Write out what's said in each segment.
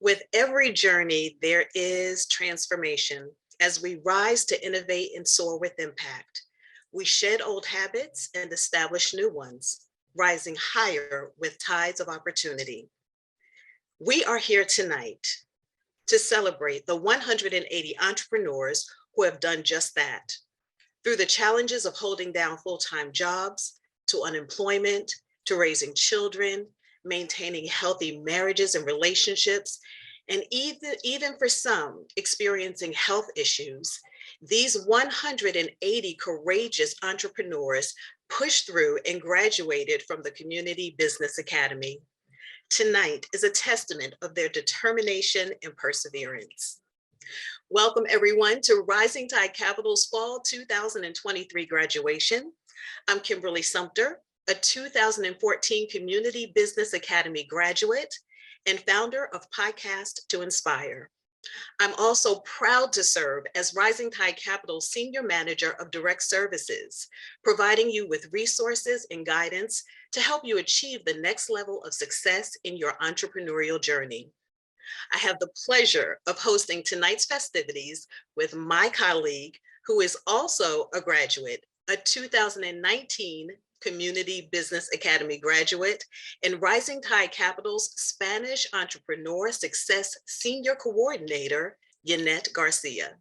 With every journey, there is transformation as we rise to innovate and soar with impact. We shed old habits and establish new ones, rising higher with tides of opportunity. We are here tonight to celebrate the 180 entrepreneurs who have done just that. Through the challenges of holding down full-time jobs, to unemployment, to raising children, maintaining healthy marriages and relationships, and even for some experiencing health issues, these 180 courageous entrepreneurs pushed through and graduated from the Community Business Academy. Tonight is a testament of their determination and perseverance. Welcome everyone to Rising Tide Capital's Fall 2023 graduation. I'm Kimberly Sumter, a 2014 Community Business Academy graduate and founder of Podcast to Inspire. I'm also proud to serve as Rising Tide Capital's Senior Manager of Direct Services, providing you with resources and guidance to help you achieve the next level of success in your entrepreneurial journey. I have the pleasure of hosting tonight's festivities with my colleague, who is also a graduate, a 2019 Community Business Academy graduate, and Rising Tide Capital's Spanish Entrepreneur Success Senior Coordinator, Yanette Garcia.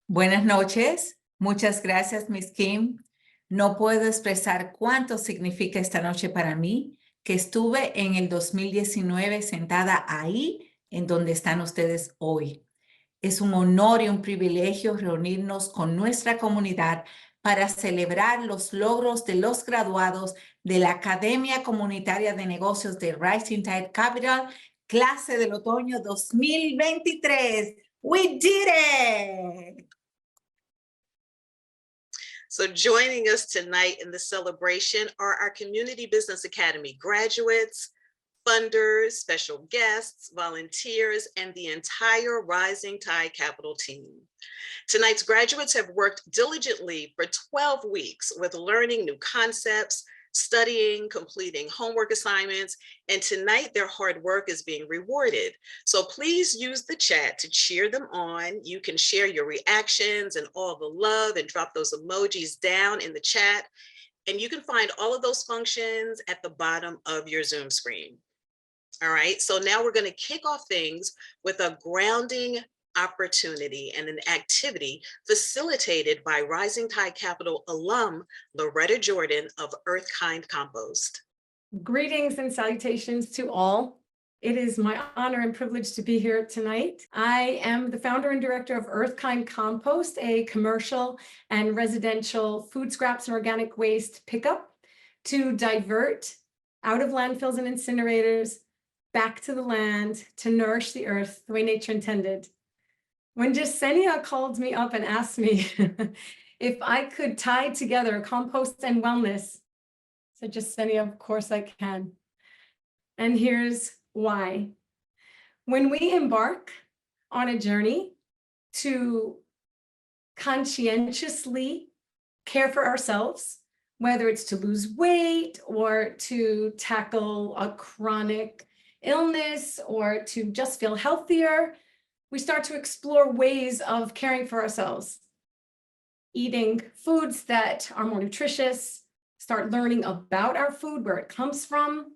Buenas noches. Muchas gracias, Miss Kim. No puedo expresar cuánto significa esta noche para mí, que estuve en el 2019 sentada ahí en donde están ustedes hoy. Es un honor y un privilegio reunirnos con nuestra comunidad para celebrar los logros de los graduados de la Academia Comunitaria de Negocios de Rising Tide Capital, clase del otoño 2023. We did it! So joining us tonight in the celebration are our Community Business Academy graduates, funders, special guests, volunteers, and the entire Rising Tide Capital team. Tonight's graduates have worked diligently for 12 weeks with learning new concepts, studying, completing homework assignments, and tonight their hard work is being rewarded. So please use the chat to cheer them on. You can share your reactions and all the love and drop those emojis down in the chat. And you can find all of those functions at the bottom of your Zoom screen. All right, so now we're going to kick off things with a grounding opportunity and an activity facilitated by Rising Tide Capital alum Loretta Jordan of Earth Kind Compost. Greetings and salutations to all. It is my honor and privilege to be here tonight. I am the founder and director of Earth Kind Compost, a commercial and residential food scraps and organic waste pickup to divert out of landfills and incinerators back to the land to nourish the earth the way nature intended. When Jasenia called me up and asked me if I could tie together compost and wellness, I said, Jasenia, of course I can. And here's why. When we embark on a journey to conscientiously care for ourselves, whether it's to lose weight or to tackle a chronic illness or to just feel healthier, we start to explore ways of caring for ourselves, eating foods that are more nutritious, start learning about our food, where it comes from.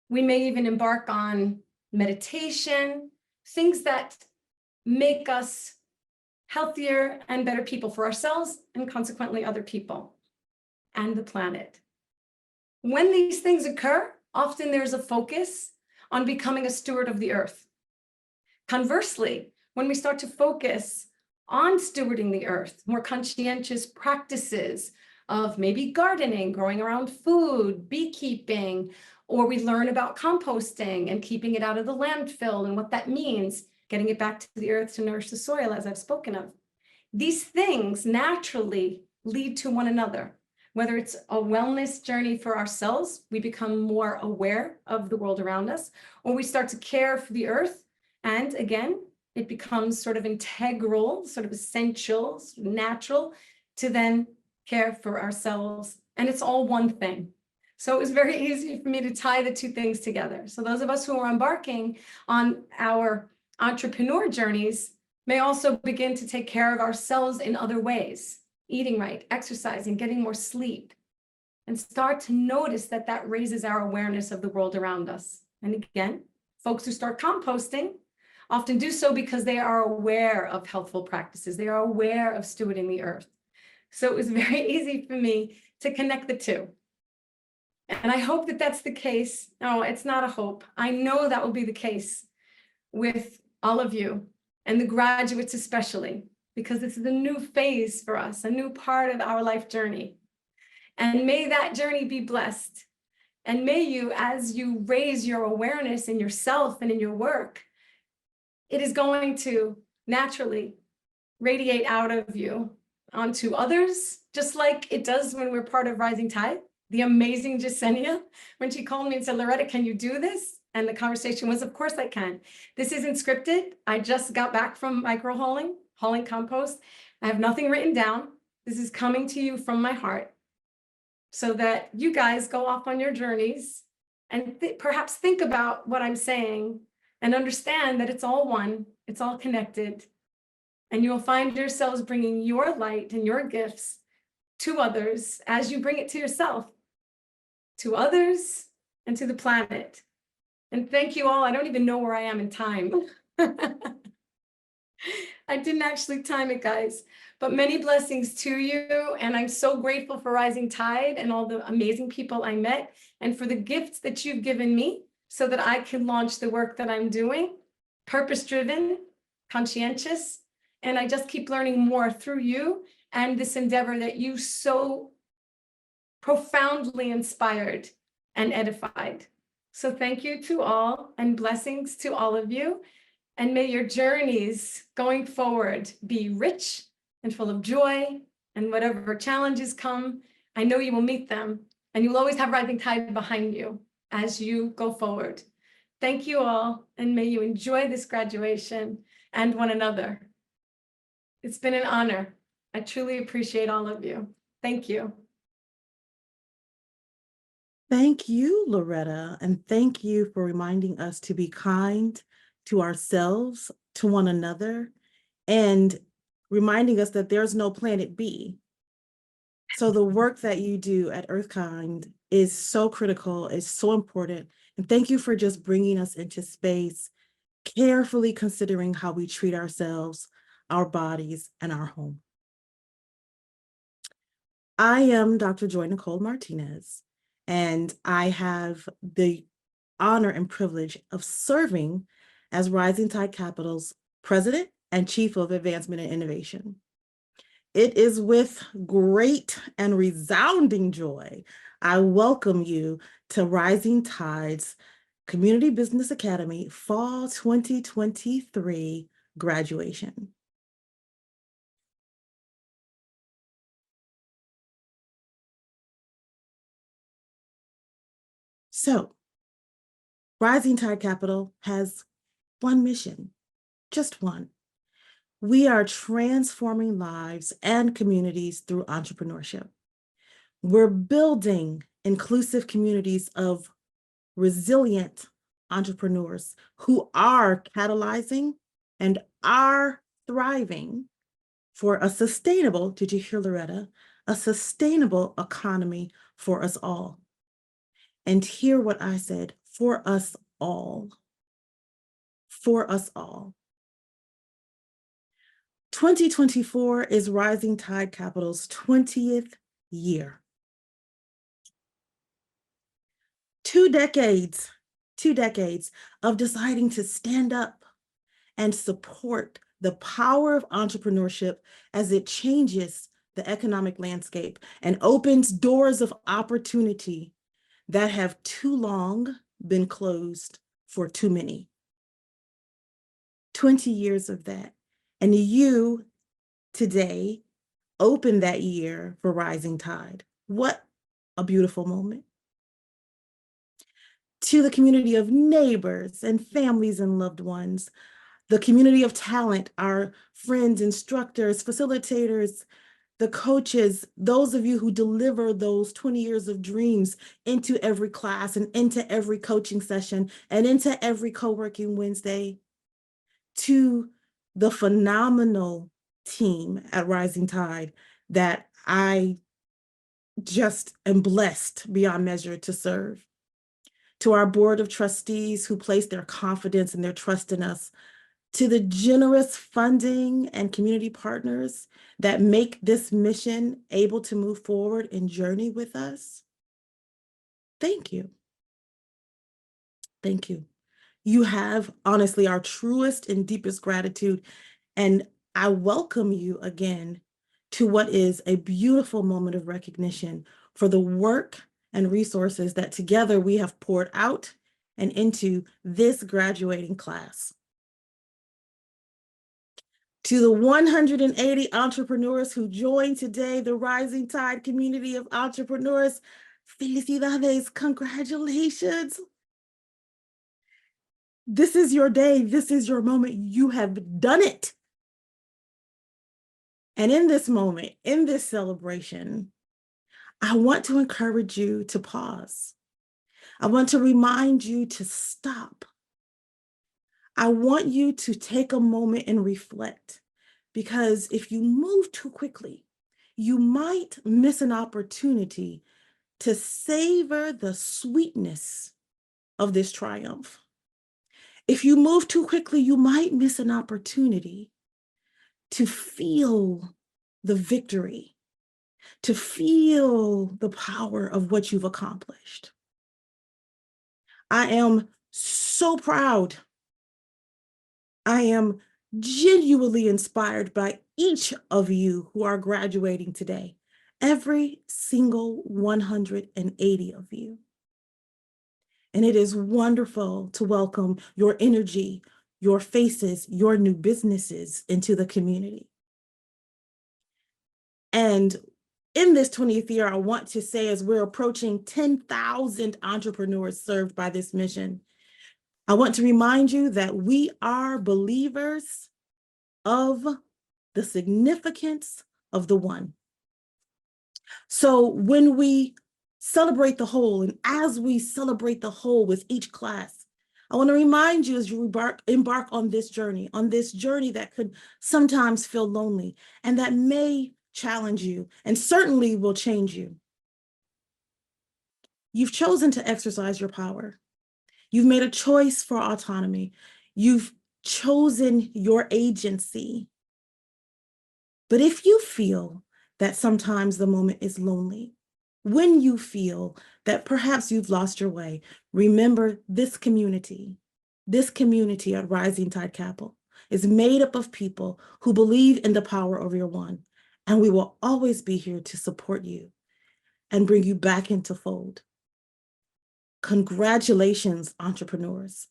We may even embark on meditation, things that make us healthier and better people for ourselves and consequently other people and the planet. When these things occur, often there's a focus on becoming a steward of the earth. Conversely, when we start to focus on stewarding the earth, more conscientious practices of maybe gardening, growing around food, beekeeping, or we learn about composting and keeping it out of the landfill and what that means, getting it back to the earth to nourish the soil, as I've spoken of. These things naturally lead to one another. Whether it's a wellness journey for ourselves, we become more aware of the world around us, or we start to care for the earth. And again, it becomes sort of integral, sort of essential, natural to then care for ourselves. And it's all one thing. So it was very easy for me to tie the two things together. So those of us who are embarking on our entrepreneur journeys may also begin to take care of ourselves in other ways, eating right, exercising, getting more sleep, and start to notice that that raises our awareness of the world around us. And again, folks who start composting often do so because they are aware of healthful practices. They are aware of stewarding the earth. So it was very easy for me to connect the two. And I hope that that's the case. No, it's not a hope. I know that will be the case with all of you and the graduates especially, because this is a new phase for us, a new part of our life journey. And may that journey be blessed. And may you, as you raise your awareness in yourself and in your work, it is going to naturally radiate out of you onto others, just like it does when we're part of Rising Tide. The amazing Jasenia, when she called me and said, Loretta, can you do this? And the conversation was, of course I can. This isn't scripted. I just got back from hauling compost. I have nothing written down. This is coming to you from my heart so that you guys go off on your journeys and perhaps think about what I'm saying and understand that it's all one, it's all connected. And you will find yourselves bringing your light and your gifts to others as you bring it to yourself, to others, and to the planet. And thank you all. I don't even know where I am in time. I didn't actually time it, guys, but many blessings to you. And I'm so grateful for Rising Tide and all the amazing people I met and for the gifts that you've given me so that I can launch the work that I'm doing, purpose-driven, conscientious. And I just keep learning more through you and this endeavor that you so profoundly inspired and edified. So thank you to all and blessings to all of you. And may your journeys going forward be rich and full of joy, and whatever challenges come, I know you will meet them and you'll always have Rising Tide behind you as you go forward. Thank you all, and may you enjoy this graduation and one another. It's been an honor. I truly appreciate all of you. Thank you. Thank you, Loretta, and thank you for reminding us to be kind to ourselves, to one another, and reminding us that there's no planet B. So the work that you do at Earth Kind is so critical, is so important. And thank you for just bringing us into space, carefully considering how we treat ourselves, our bodies, and our home. I am Dr. Joy Nicole Martinez, and I have the honor and privilege of serving as Rising Tide Capital's President and Chief of Advancement and Innovation. It is with great and resounding joy I welcome you to Rising Tide's Community Business Academy Fall 2023 graduation. So, Rising Tide Capital has one mission, just one. We are transforming lives and communities through entrepreneurship. We're building inclusive communities of resilient entrepreneurs who are catalyzing and are thriving for a sustainable, did you hear Loretta? A sustainable economy for us all. And hear what I said, for us all. For us all. 2024 is Rising Tide Capital's 20th year. 2 decades of deciding to stand up and support the power of entrepreneurship as it changes the economic landscape and opens doors of opportunity that have too long been closed for too many. 20 years of that. And you today open that year for Rising Tide. What a beautiful moment. To the community of neighbors and families and loved ones, the community of talent, our friends, instructors, facilitators, the coaches, those of you who deliver those 20 years of dreams into every class and into every coaching session and into every co-working Wednesday, to the phenomenal team at Rising Tide that I just am blessed beyond measure to serve. To our board of trustees who place their confidence and their trust in us, to the generous funding and community partners that make this mission able to move forward and journey with us, thank you. Thank you. You have honestly our truest and deepest gratitude, and I welcome you again to what is a beautiful moment of recognition for the work and resources that together we have poured out and into this graduating class. To the 180 entrepreneurs who joined today, the Rising Tide community of entrepreneurs, felicidades, congratulations. This is your day, this is your moment, you have done it. And in this moment, in this celebration, I want to encourage you to pause. I want to remind you to stop. I want you to take a moment and reflect, because if you move too quickly, you might miss an opportunity to savor the sweetness of this triumph. If you move too quickly, you might miss an opportunity to feel the victory, to feel the power of what you've accomplished. I am so proud. I am genuinely inspired by each of you who are graduating today, every single 180 of you. And it is wonderful to welcome your energy, your faces, your new businesses into the community. And in this 20th year, I want to say, as we're approaching 10,000 entrepreneurs served by this mission, I want to remind you that we are believers of the significance of the one. So when we celebrate the whole, and as we celebrate the whole with each class, I want to remind you as you embark on this journey that could sometimes feel lonely and that may challenge you and certainly will change you. You've chosen to exercise your power. You've made a choice for autonomy. You've chosen your agency. But if you feel that sometimes the moment is lonely, when you feel that perhaps you've lost your way, remember this community at Rising Tide Capital is made up of people who believe in the power of your one, and we will always be here to support you and bring you back into fold. Congratulations, entrepreneurs.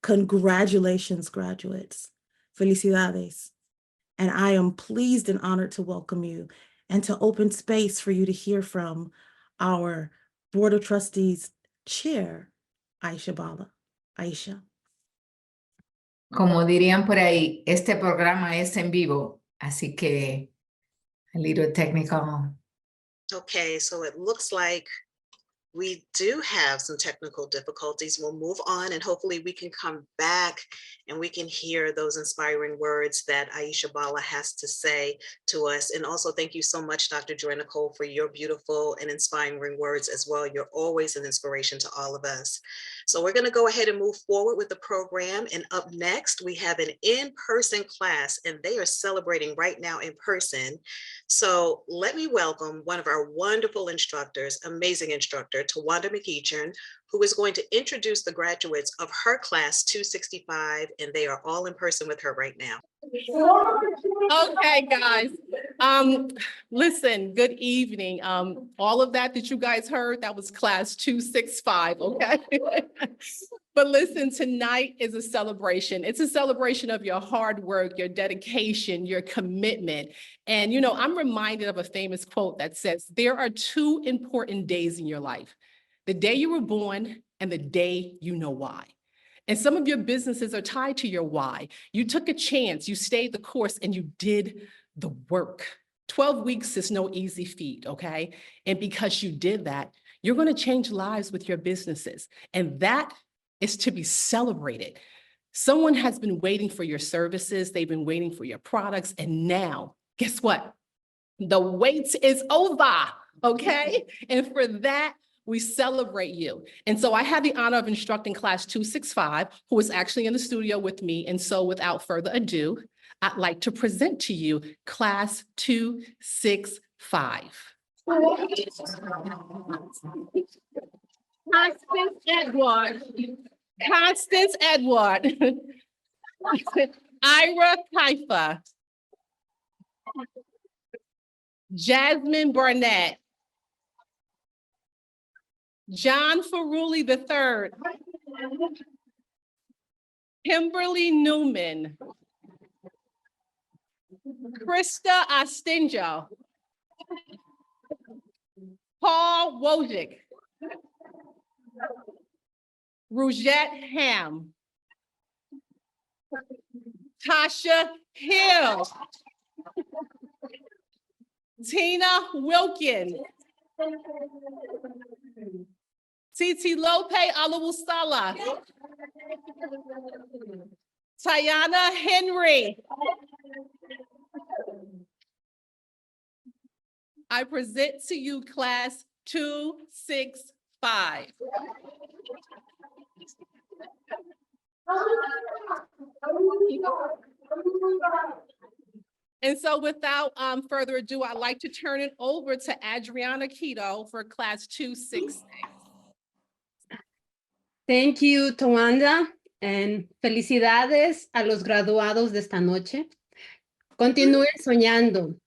Congratulations, graduates. Felicidades. And I am pleased and honored to welcome you and to open space for you to hear from our Board of Trustees Chair, Aicha Balla. Aicha. Como dirían por ahí, este programa es en vivo, así que a little technical. Okay, so it looks like we do have some technical difficulties. We'll move on and hopefully we can come back and we can hear those inspiring words that Aicha Balla has to say to us. And also thank you so much, Dr. Joy Nicole, for your beautiful and inspiring words as well. You're always an inspiration to all of us. So we're going to go ahead and move forward with the program. And up next, we have an in-person class, and they are celebrating right now in person. So let me welcome one of our wonderful instructors, amazing instructor, Tawanda McEachern, who is going to introduce the graduates of her class 265, and they are all in person with her right now. Okay, guys. Listen, good evening. All of that you guys heard, that was class 265, okay? But listen, tonight is a celebration. It's a celebration of your hard work, your dedication, your commitment. And, you know, I'm reminded of a famous quote that says, there are two important days in your life, the day you were born and the day you know why. And some of your businesses are tied to your why. You took a chance, you stayed the course, and you did the work. 12 weeks is no easy feat, okay? And because you did that, you're going to change lives with your businesses. And that is to be celebrated. Someone has been waiting for your services. They've been waiting for your products. And now, guess what? The wait is over, okay? And for that, we celebrate you. And so I had the honor of instructing class 265, who is actually in the studio with me. And so without further ado, I'd like to present to you class 265. Constance Edward. Constance Edward. Ira Kaifa. Jasmine Barnett. John Ferrulli III. Kimberly Newman. Krista Astinjo. Paul Wojcik. Rujette Ham. Tasha Hill. Tina Wilkin. Titi Lope Alawusala. Tayana Henry. I present to you class 265. And so without further ado, I'd like to turn it over to Adriana Quito for class 266. Thank you, Tawanda, and felicidades a los graduados de esta noche. Continúen soñando,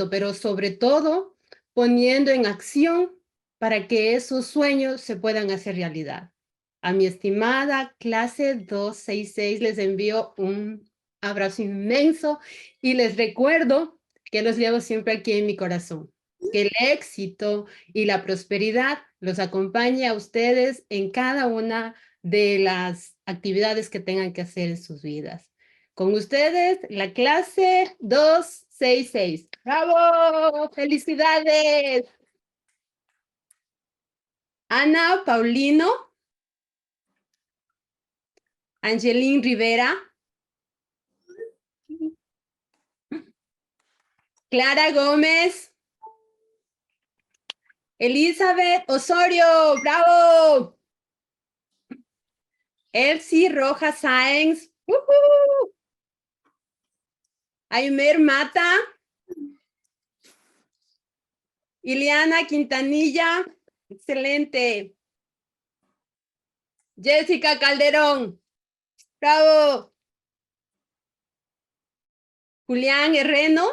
pero sobre todo poniendo en acción para que esos sueños se puedan hacer realidad. A mi estimada clase 266 les envío un abrazo inmenso y les recuerdo que los llevo siempre aquí en mi corazón. Que el éxito y la prosperidad los acompañe a ustedes en cada una de las actividades que tengan que hacer en sus vidas. Con ustedes, la clase 266. ¡Bravo! ¡Felicidades! Ana Paulino. Angeline Rivera. Clara Gómez. Elizabeth Osorio, bravo. Elsie Rojas Sáenz. Aymer Mata. Ileana Quintanilla, excelente. Jessica Calderón, bravo. Julián Herreno.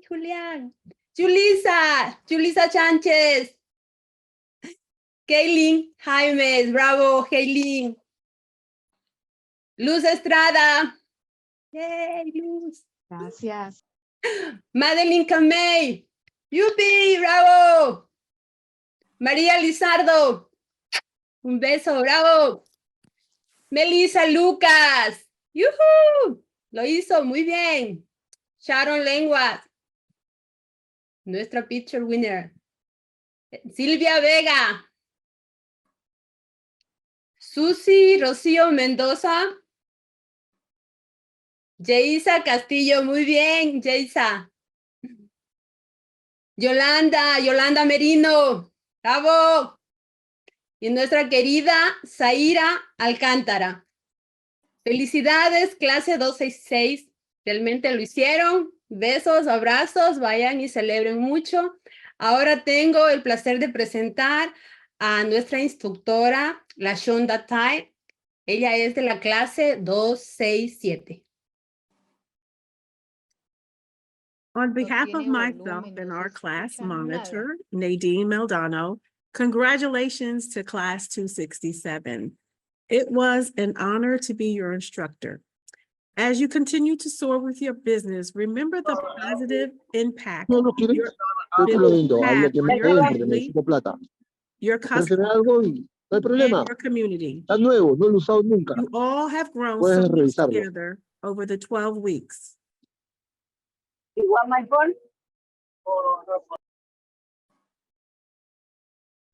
Julián. Julisa Sánchez. Kaylin Jaimes, bravo, Kaylin. Luz Estrada. Yay, Luz. Gracias. Madeline Camey. Yupi, bravo. María Lizardo. Un beso, bravo. Melissa Lucas. ¡Yuhu! Lo hizo muy bien. Sharon Lenguas. Nuestra picture winner. Silvia Vega. Susi Rocío Mendoza. Yeisa Castillo, muy bien, Yeisa. Yolanda Merino, bravo. Y nuestra querida Zaira Alcántara. Felicidades, clase 266. Realmente lo hicieron. Besos, abrazos, vayan y celebren mucho. Ahora tengo el placer de presentar a nuestra instructora, la Shonda Tai. Ella es de la clase 267. On behalf of myself and our class monitor, Nadine Meldano, congratulations to class 267. It was an honor to be your instructor. As you continue to soar with your business, remember the positive impact No, no quiere. Yo te lo vendo, habla que me den porque necesito plata. your ¿Quieres hacer customers, algo? Y no hay and problema. your community. Está nuevo, no lo he usado nunca. You all have grown Puedes so much revisarlo. together over the 12 weeks. You want my phone?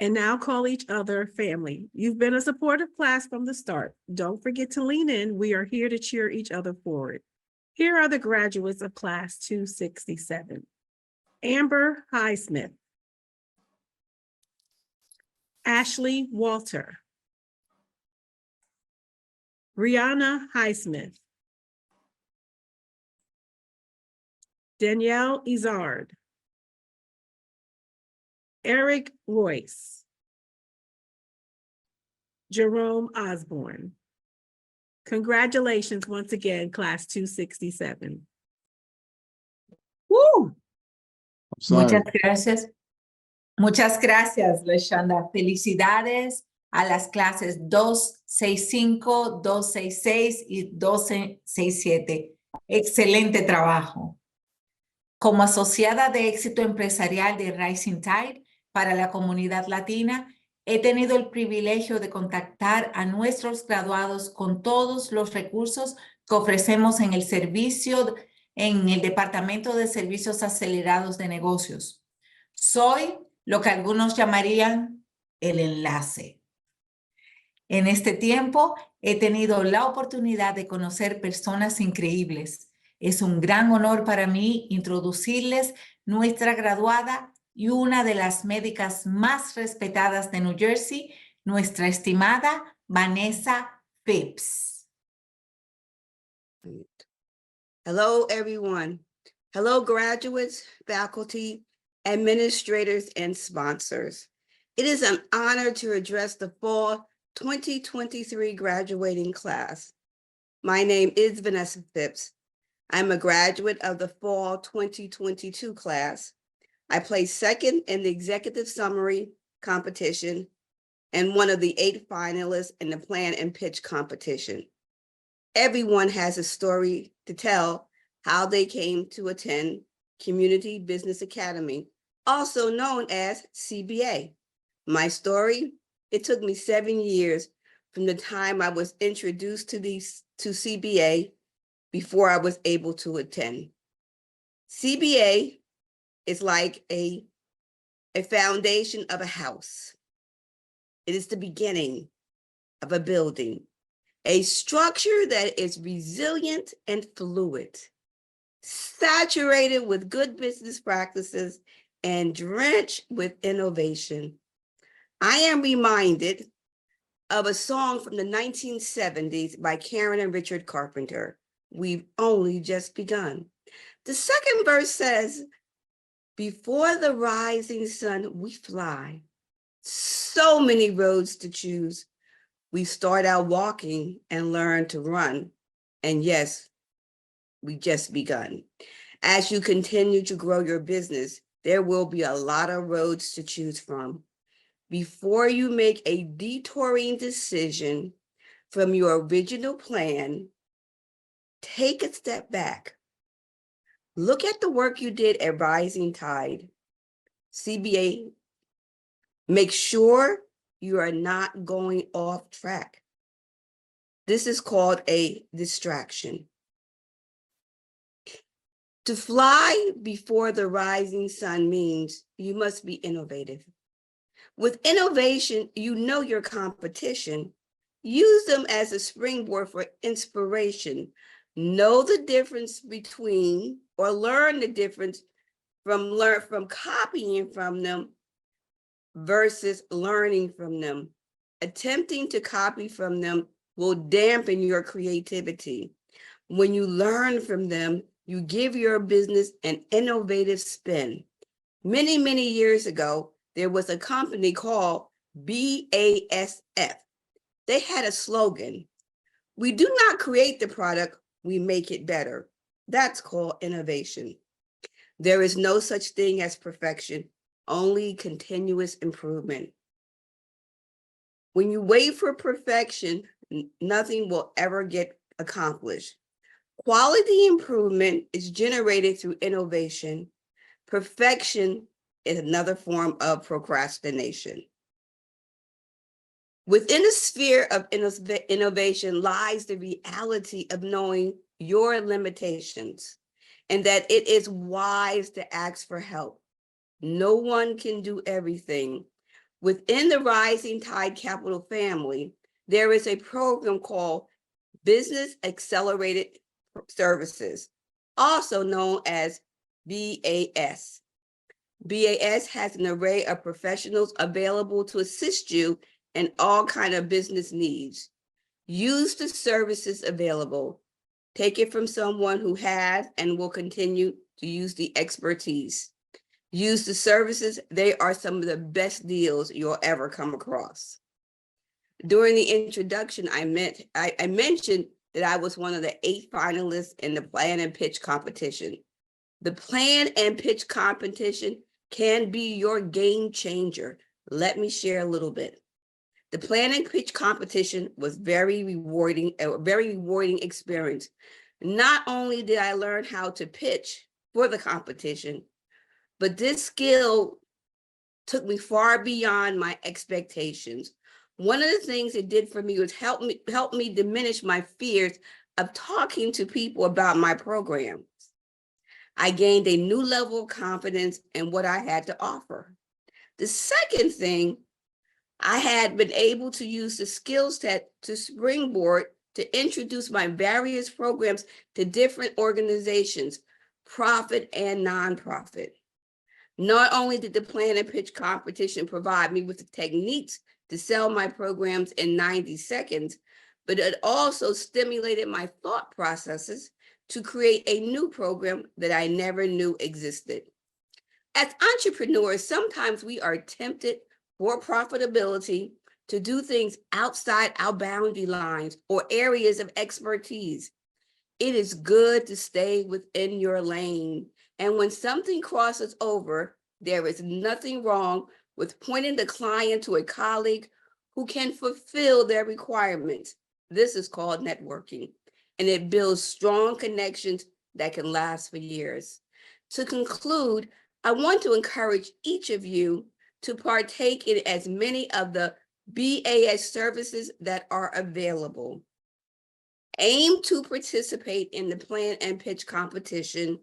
And now call each other family. You've been a supportive class from the start. Don't forget to lean in. We are here to cheer each other forward. Here are the graduates of class 267. Amber Highsmith. Ashley Walter. Brianna Highsmith. Danielle Izard. Eric Royce. Jerome Osborne. Congratulations once again, class 267. ¡Uh! Sorry. Muchas gracias. Muchas gracias, Leshanda. Felicidades a las clases 265, 266 y 267. Excelente trabajo. Como asociada de éxito empresarial de Rising Tide para la comunidad latina, he tenido el privilegio de contactar a nuestros graduados con todos los recursos que ofrecemos en el Departamento de Servicios Acelerados de Negocios. Soy lo que algunos llamarían el enlace. En este tiempo he tenido la oportunidad de conocer personas increíbles. Es un gran honor para mí introducirles nuestra graduada y una de las médicas más respetadas de New Jersey, nuestra estimada Vanessa Phipps. Hello, everyone. Hello, graduates, faculty, administrators, and sponsors. It is an honor to address the fall 2023 graduating class. My name is Vanessa Phipps. I'm a graduate of the fall 2022 class. I placed second in the executive summary competition and one of the 8 finalists in the plan and pitch competition. Everyone has a story to tell how they came to attend Community Business Academy, also known as CBA. My story, it took me 7 years from the time I was introduced to CBA before I was able to attend. CBA is like a foundation of a house. It is the beginning of a building, a structure that is resilient and fluid, saturated with good business practices and drenched with innovation. I am reminded of a song from the 1970s by Karen and Richard Carpenter, "We've Only Just Begun." The second verse says, "Before the rising sun, we fly. So many roads to choose. We start out walking and learn to run. And yes, we just begun." As you continue to grow your business, there will be a lot of roads to choose from. Before you make a detouring decision from your original plan, take a step back. Look at the work you did at Rising Tide. CBA, make sure you are not going off track. This is called a distraction. To fly before the rising sun means you must be innovative. With innovation, you know your competition. Use them as a springboard for inspiration. Know the difference between, or learn the difference from copying from them versus learning from them. Attempting to copy from them will dampen your creativity. When you learn from them, you give your business an innovative spin. Many, many years ago, there was a company called BASF. They had a slogan: "We do not create the product, we make it better." That's called innovation. There is no such thing as perfection, only continuous improvement. When you wait for perfection, nothing will ever get accomplished. Quality improvement is generated through innovation. Perfection is another form of procrastination. Within the sphere of innovation lies the reality of knowing your limitations. and that it is wise to ask for help. No one can do everything. Within the Rising Tide Capital family, there is a program called Business Accelerated Services, also known as BAS. BAS has an array of professionals available to assist you in all kinds of business needs. Use the services available. Take it from someone who has and will continue to use the expertise. Use the services. They are some of the best deals you'll ever come across. During the introduction, I mentioned that I was one of the 8 finalists in the Plan and Pitch competition. The Plan and Pitch competition can be your game changer. Let me share a little bit. The Plan and Pitch competition was a very rewarding experience. Not only did I learn how to pitch for the competition, but this skill took me far beyond my expectations. One of the things it did for me was help me diminish my fears of talking to people about my programs. I gained a new level of confidence in what I had to offer. The second thing, I had been able to use the skill set to springboard to introduce my various programs to different organizations, profit and nonprofit. Not only did the Plan and Pitch competition provide me with the techniques to sell my programs in 90 seconds, but it also stimulated my thought processes to create a new program that I never knew existed. As entrepreneurs, sometimes we are tempted for profitability to do things outside our boundary lines or areas of expertise. It is good to stay within your lane. And when something crosses over, there is nothing wrong with pointing the client to a colleague who can fulfill their requirements. This is called networking, and it builds strong connections that can last for years. To conclude, I want to encourage each of you to partake in as many of the BAS services that are available. Aim to participate in the Plan and Pitch competition.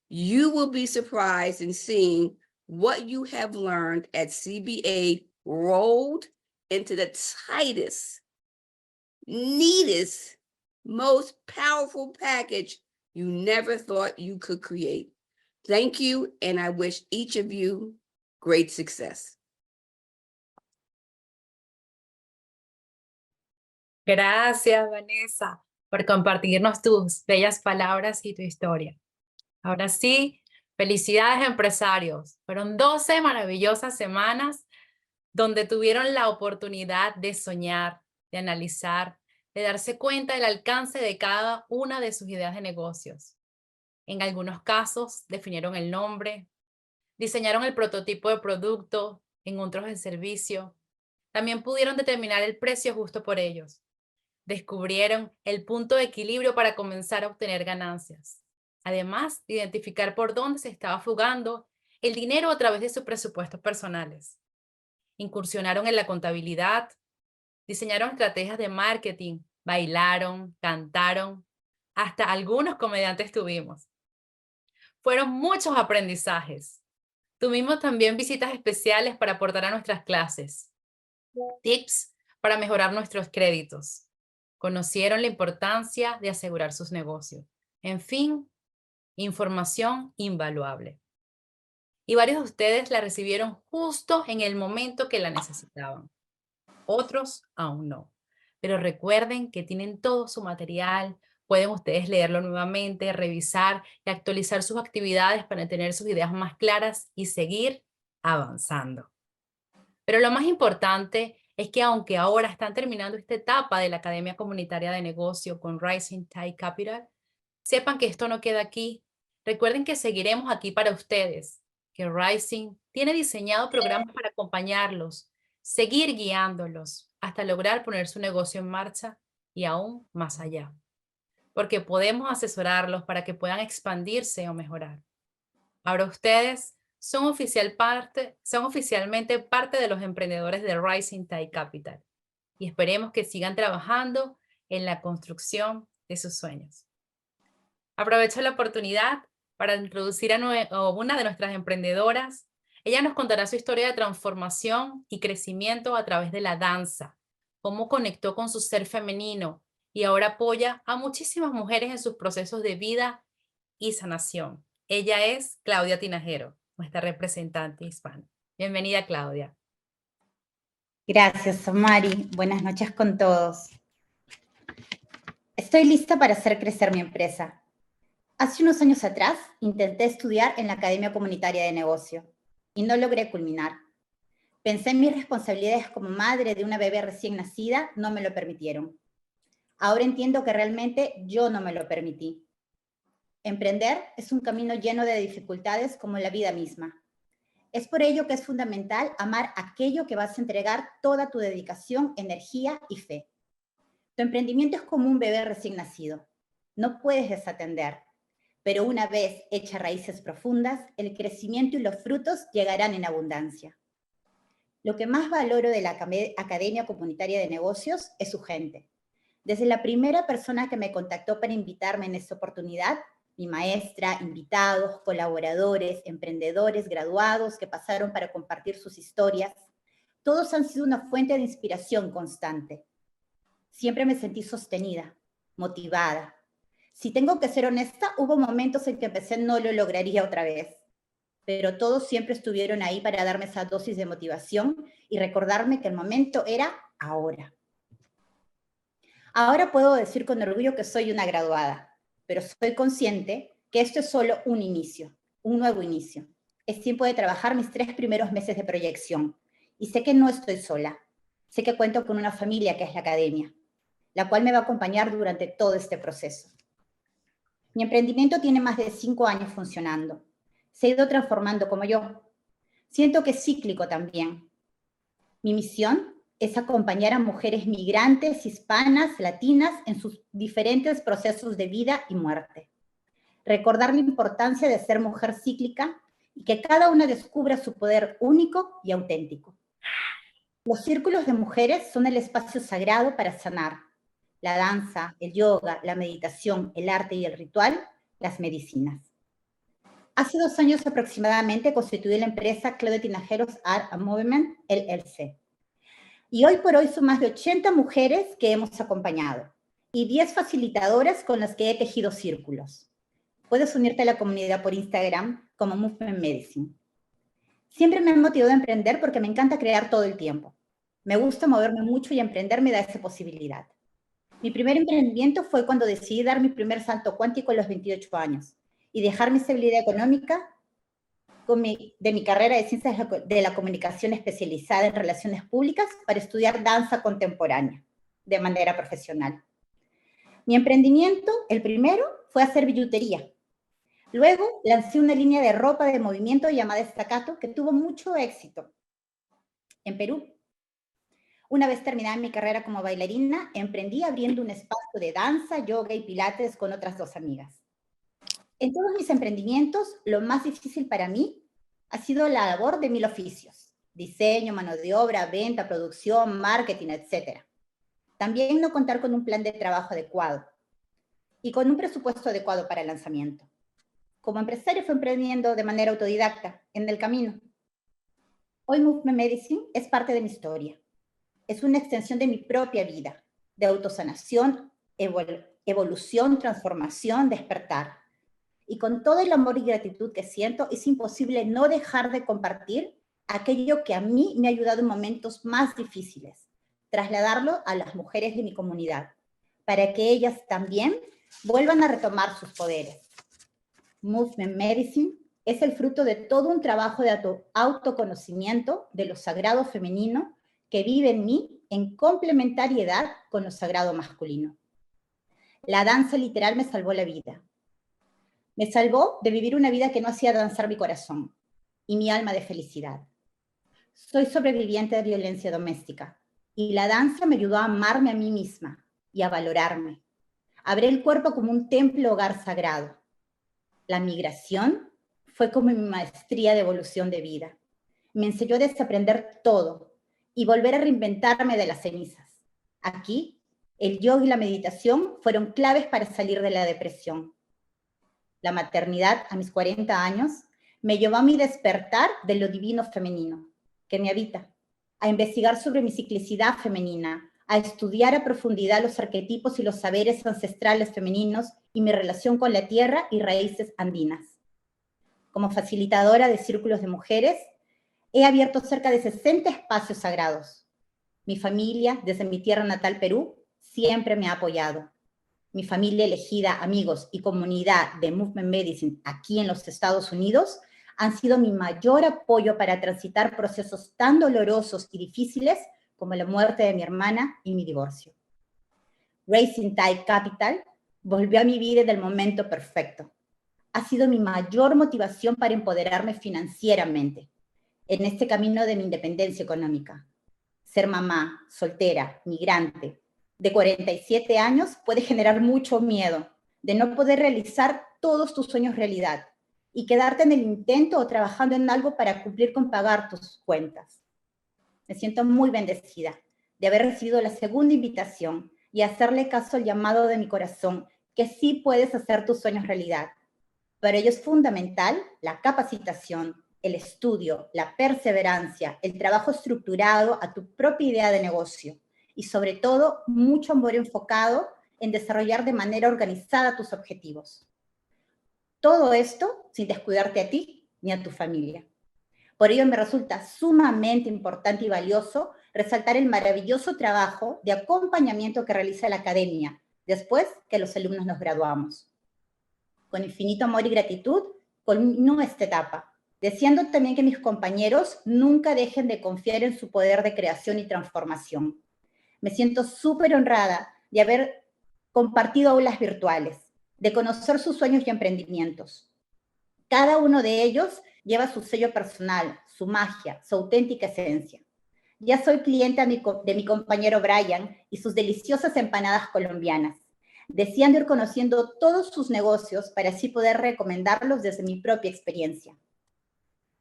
You will be surprised in seeing what you have learned at CBA rolled into the tightest, neatest, most powerful package you never thought you could create. Thank you, and I wish each of you great success. Gracias, Vanessa, por compartirnos tus bellas palabras y tu historia. Ahora sí, felicidades, empresarios. Fueron 12 maravillosas semanas donde tuvieron la oportunidad de soñar, de analizar, de darse cuenta del alcance de cada una de sus ideas de negocios. En algunos casos definieron el nombre, diseñaron el prototipo de producto, en otros el servicio. También pudieron determinar el precio justo por ellos. Descubrieron el punto de equilibrio para comenzar a obtener ganancias. Además de identificar por dónde se estaba fugando el dinero a través de sus presupuestos personales. Incursionaron en la contabilidad, diseñaron estrategias de marketing, bailaron, cantaron, hasta algunos comediantes tuvimos. Fueron muchos aprendizajes. Tuvimos también visitas especiales para aportar a nuestras clases, tips para mejorar nuestros créditos. Conocieron la importancia de asegurar sus negocios. En fin, información invaluable. Y varios de ustedes la recibieron justo en el momento que la necesitaban. Otros aún no. Pero recuerden que tienen todo su material. Pueden ustedes leerlo nuevamente, revisar y actualizar sus actividades para tener sus ideas más claras y seguir avanzando. Pero lo más importante es que aunque ahora están terminando esta etapa de la Academia Comunitaria de Negocio con Rising Tide Capital, sepan que esto no queda aquí. Recuerden que seguiremos aquí para ustedes, que Rising tiene diseñado programas para acompañarlos, seguir guiándolos hasta lograr poner su negocio en marcha y aún más allá. Porque podemos asesorarlos para que puedan expandirse o mejorar. Ahora ustedes son oficialmente parte de los emprendedores de Rising Tide Capital y esperemos que sigan trabajando en la construcción de sus sueños. Aprovecho la oportunidad para introducir a una de nuestras emprendedoras. Ella nos contará su historia de transformación y crecimiento a través de la danza, cómo conectó con su ser femenino y ahora apoya a muchísimas mujeres en sus procesos de vida y sanación. Ella es Claudia Tinajero, nuestra representante hispana. Bienvenida, Claudia. Gracias, Omari. Buenas noches con todos. Estoy lista para hacer crecer mi empresa. Hace unos años atrás intenté estudiar en la Academia Comunitaria de Negocio y no logré culminar. Pensé en mis responsabilidades como madre de una bebé recién nacida, no me lo permitieron. Ahora entiendo que realmente yo no me lo permití. Emprender es un camino lleno de dificultades como la vida misma. Es por ello que es fundamental amar aquello que vas a entregar toda tu dedicación, energía y fe. Tu emprendimiento es como un bebé recién nacido. No puedes desatender, pero una vez hecha raíces profundas, el crecimiento y los frutos llegarán en abundancia. Lo que más valoro de la Academia Comunitaria de Negocios es su gente. Desde la primera persona que me contactó para invitarme en esta oportunidad, mi maestra, invitados, colaboradores, emprendedores, graduados que pasaron para compartir sus historias, todos han sido una fuente de inspiración constante. Siempre me sentí sostenida, motivada. Si tengo que ser honesta, hubo momentos en que pensé no lo lograría otra vez, pero todos siempre estuvieron ahí para darme esa dosis de motivación y recordarme que el momento era ahora. Ahora puedo decir con orgullo que soy una graduada, pero soy consciente que esto es solo un inicio, un nuevo inicio. Es tiempo de trabajar mis 3 primeros meses de proyección y sé que no estoy sola. Sé que cuento con una familia que es la Academia, la cual me va a acompañar durante todo este proceso. Mi emprendimiento tiene más de 5 años funcionando. Se ha ido transformando como yo. Siento que es cíclico también. Mi misión es acompañar a mujeres migrantes, hispanas, latinas en sus diferentes procesos de vida y muerte. Recordar la importancia de ser mujer cíclica y que cada una descubra su poder único y auténtico. Los círculos de mujeres son el espacio sagrado para sanar. La danza, el yoga, la meditación, el arte y el ritual, las medicinas. Hace 2 años aproximadamente constituí la empresa Claudia Tinajero's Art and Movement, LLC. Y hoy por hoy son más de 80 mujeres que hemos acompañado y 10 facilitadoras con las que he tejido círculos. Puedes unirte a la comunidad por Instagram como Movement Medicine. Siempre me he motivado a emprender porque me encanta crear todo el tiempo. Me gusta moverme mucho y emprender me da esa posibilidad. Mi primer emprendimiento fue cuando decidí dar mi primer salto cuántico a los 28 años y dejar mi estabilidad económica de mi carrera de Ciencias de la Comunicación especializada en Relaciones Públicas para estudiar danza contemporánea de manera profesional. Mi emprendimiento, el primero, fue hacer billutería. Luego lancé una línea de ropa de movimiento llamada Staccato que tuvo mucho éxito en Perú. Una vez terminada mi carrera como bailarina, emprendí abriendo un espacio de danza, yoga y pilates con otras 2 amigas. En todos mis emprendimientos, lo más difícil para mí ha sido la labor de 1000 oficios: diseño, mano de obra, venta, producción, marketing, etc. También no contar con un plan de trabajo adecuado y con un presupuesto adecuado para el lanzamiento. Como empresario fue emprendiendo de manera autodidacta, en el camino. Hoy Movement Medicine es parte de mi historia. Es una extensión de mi propia vida, de autosanación, evolución, transformación, despertar. Y con todo el amor y gratitud que siento, es imposible no dejar de compartir aquello que a mí me ha ayudado en momentos más difíciles, trasladarlo a las mujeres de mi comunidad, para que ellas también vuelvan a retomar sus poderes. Movement Medicine es el fruto de todo un trabajo de autoconocimiento de lo sagrado femenino que vive en mí en complementariedad con lo sagrado masculino. La danza literal me salvó la vida. Me salvó de vivir una vida que no hacía danzar mi corazón y mi alma de felicidad. Soy sobreviviente de violencia doméstica y la danza me ayudó a amarme a mí misma y a valorarme. Abrí el cuerpo como un templo hogar sagrado. La migración fue como mi maestría de evolución de vida. Me enseñó a desaprender todo y volver a reinventarme de las cenizas. Aquí, el yoga y la meditación fueron claves para salir de la depresión. la maternidad a mis 40 años, me llevó a mi despertar de lo divino femenino que me habita, a investigar sobre mi ciclicidad femenina, a estudiar a profundidad los arquetipos y los saberes ancestrales femeninos y mi relación con la tierra y raíces andinas. Como facilitadora de círculos de mujeres, he abierto cerca de 60 espacios sagrados. Mi familia, desde mi tierra natal Perú, siempre me ha apoyado. Mi familia elegida, amigos y comunidad de Movement Medicine aquí en los Estados Unidos han sido mi mayor apoyo para transitar procesos tan dolorosos y difíciles como la muerte de mi hermana y mi divorcio. Rising Tide Capital volvió a mi vida en el momento perfecto. Ha sido mi mayor motivación para empoderarme financieramente en este camino de mi independencia económica. Ser mamá, soltera, migrante, de 47 años puede generar mucho miedo de no poder realizar todos tus sueños realidad y quedarte en el intento o trabajando en algo para cumplir con pagar tus cuentas. Me siento muy bendecida de haber recibido la segunda invitación y hacerle caso al llamado de mi corazón, que sí puedes hacer tus sueños realidad. Para ello es fundamental la capacitación, el estudio, la perseverancia, el trabajo estructurado a tu propia idea de negocio y sobre todo mucho amor enfocado en desarrollar de manera organizada tus objetivos. Todo esto sin descuidarte a ti ni a tu familia. Por ello me resulta sumamente importante y valioso resaltar el maravilloso trabajo de acompañamiento que realiza la academia después que los alumnos nos graduamos. Con infinito amor y gratitud, culmino esta etapa, deseando también que mis compañeros nunca dejen de confiar en su poder de creación y transformación. Me siento súper honrada de haber compartido aulas virtuales, de conocer sus sueños y emprendimientos. Cada uno de ellos lleva su sello personal, su magia, su auténtica esencia. Ya soy clienta de mi compañero Brian y sus deliciosas empanadas colombianas, deseando ir conociendo todos sus negocios para así poder recomendarlos desde mi propia experiencia.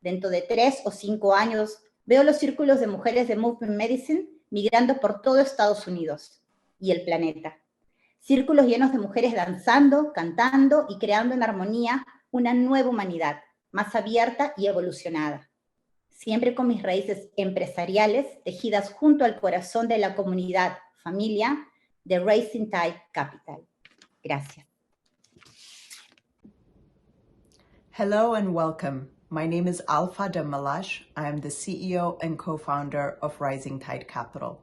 Dentro de 3 o 5 años, veo los círculos de mujeres de Movement Medicine migrando por todo Estados Unidos y el planeta. Círculos llenos de mujeres danzando, cantando y creando en armonía una nueva humanidad, más abierta y evolucionada. Siempre con mis raíces empresariales tejidas junto al corazón de la comunidad, familia, de Rising Tide Capital. Gracias. Hello and welcome. My name is Alpha de Malash. I am the CEO and co-founder of Rising Tide Capital.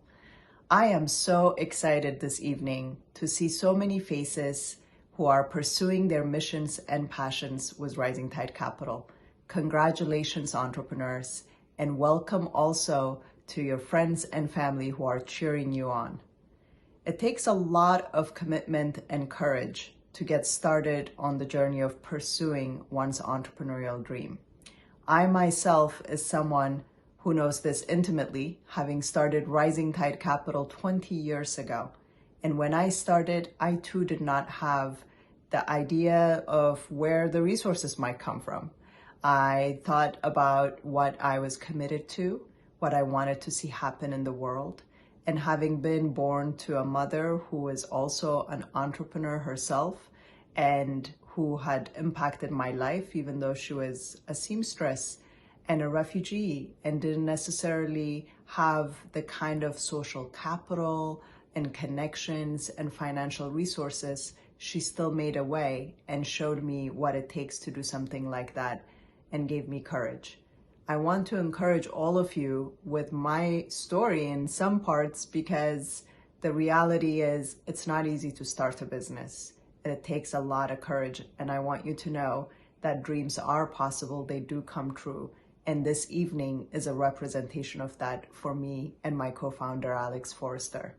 I am so excited this evening to see so many faces who are pursuing their missions and passions with Rising Tide Capital. Congratulations, entrepreneurs, and welcome also to your friends and family who are cheering you on. It takes a lot of commitment and courage to get started on the journey of pursuing one's entrepreneurial dream. I myself is someone who knows this intimately, having started Rising Tide Capital 20 years ago. And when I started, I too did not have the idea of where the resources might come from. I thought about what I was committed to, what I wanted to see happen in the world. And having been born to a mother who is also an entrepreneur herself and who had impacted my life, even though she was a seamstress and a refugee and didn't necessarily have the kind of social capital and connections and financial resources, she still made a way and showed me what it takes to do something like that and gave me courage. I want to encourage all of you with my story in some parts because the reality is it's not easy to start a business. It takes a lot of courage, and I want you to know that dreams are possible, they do come true. And this evening is a representation of that for me and my co-founder, Alex Forrester.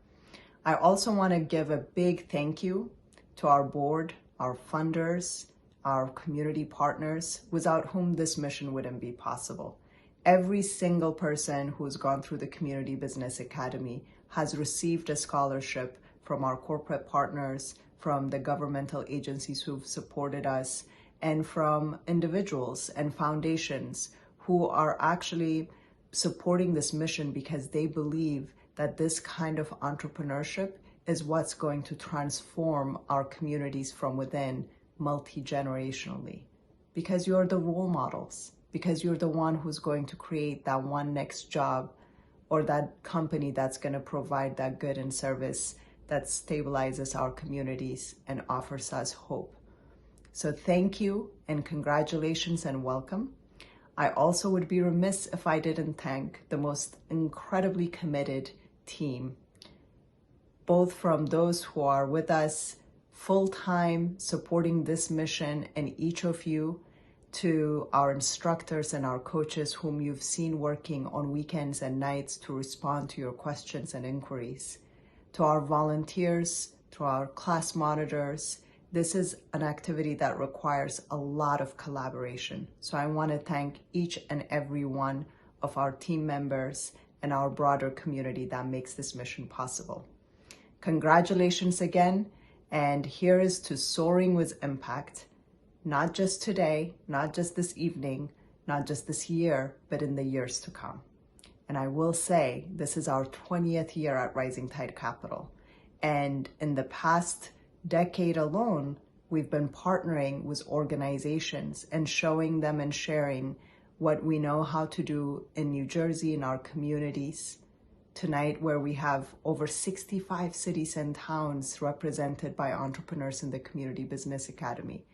I also want to give a big thank you to our board, our funders, our community partners, without whom this mission wouldn't be possible. Every single person who's gone through the Community Business Academy has received a scholarship from our corporate partners, from the governmental agencies who've supported us, and from individuals and foundations who are actually supporting this mission because they believe that this kind of entrepreneurship is what's going to transform our communities from within multi-generationally, because you're the role models, because you're the one who's going to create that one next job or that company that's going to provide that good and service that stabilizes our communities and offers us hope. So thank you and congratulations and welcome. I also would be remiss if I didn't thank the most incredibly committed team, both from those who are with us full-time supporting this mission and each of you, to our instructors and our coaches whom you've seen working on weekends and nights to respond to your questions and inquiries, to our volunteers, to our class monitors. This is an activity that requires a lot of collaboration. So I want to thank each and every one of our team members and our broader community that makes this mission possible. Congratulations again, and here is to Soaring with Impact, not just today, not just this evening, not just this year, but in the years to come. And I will say, this is our 20th year at Rising Tide Capital. And in the past decade alone, we've been partnering with organizations and showing them and sharing what we know how to do in New Jersey, in our communities. Tonight, where we have over 65 cities and towns represented by entrepreneurs in the Community Business Academy.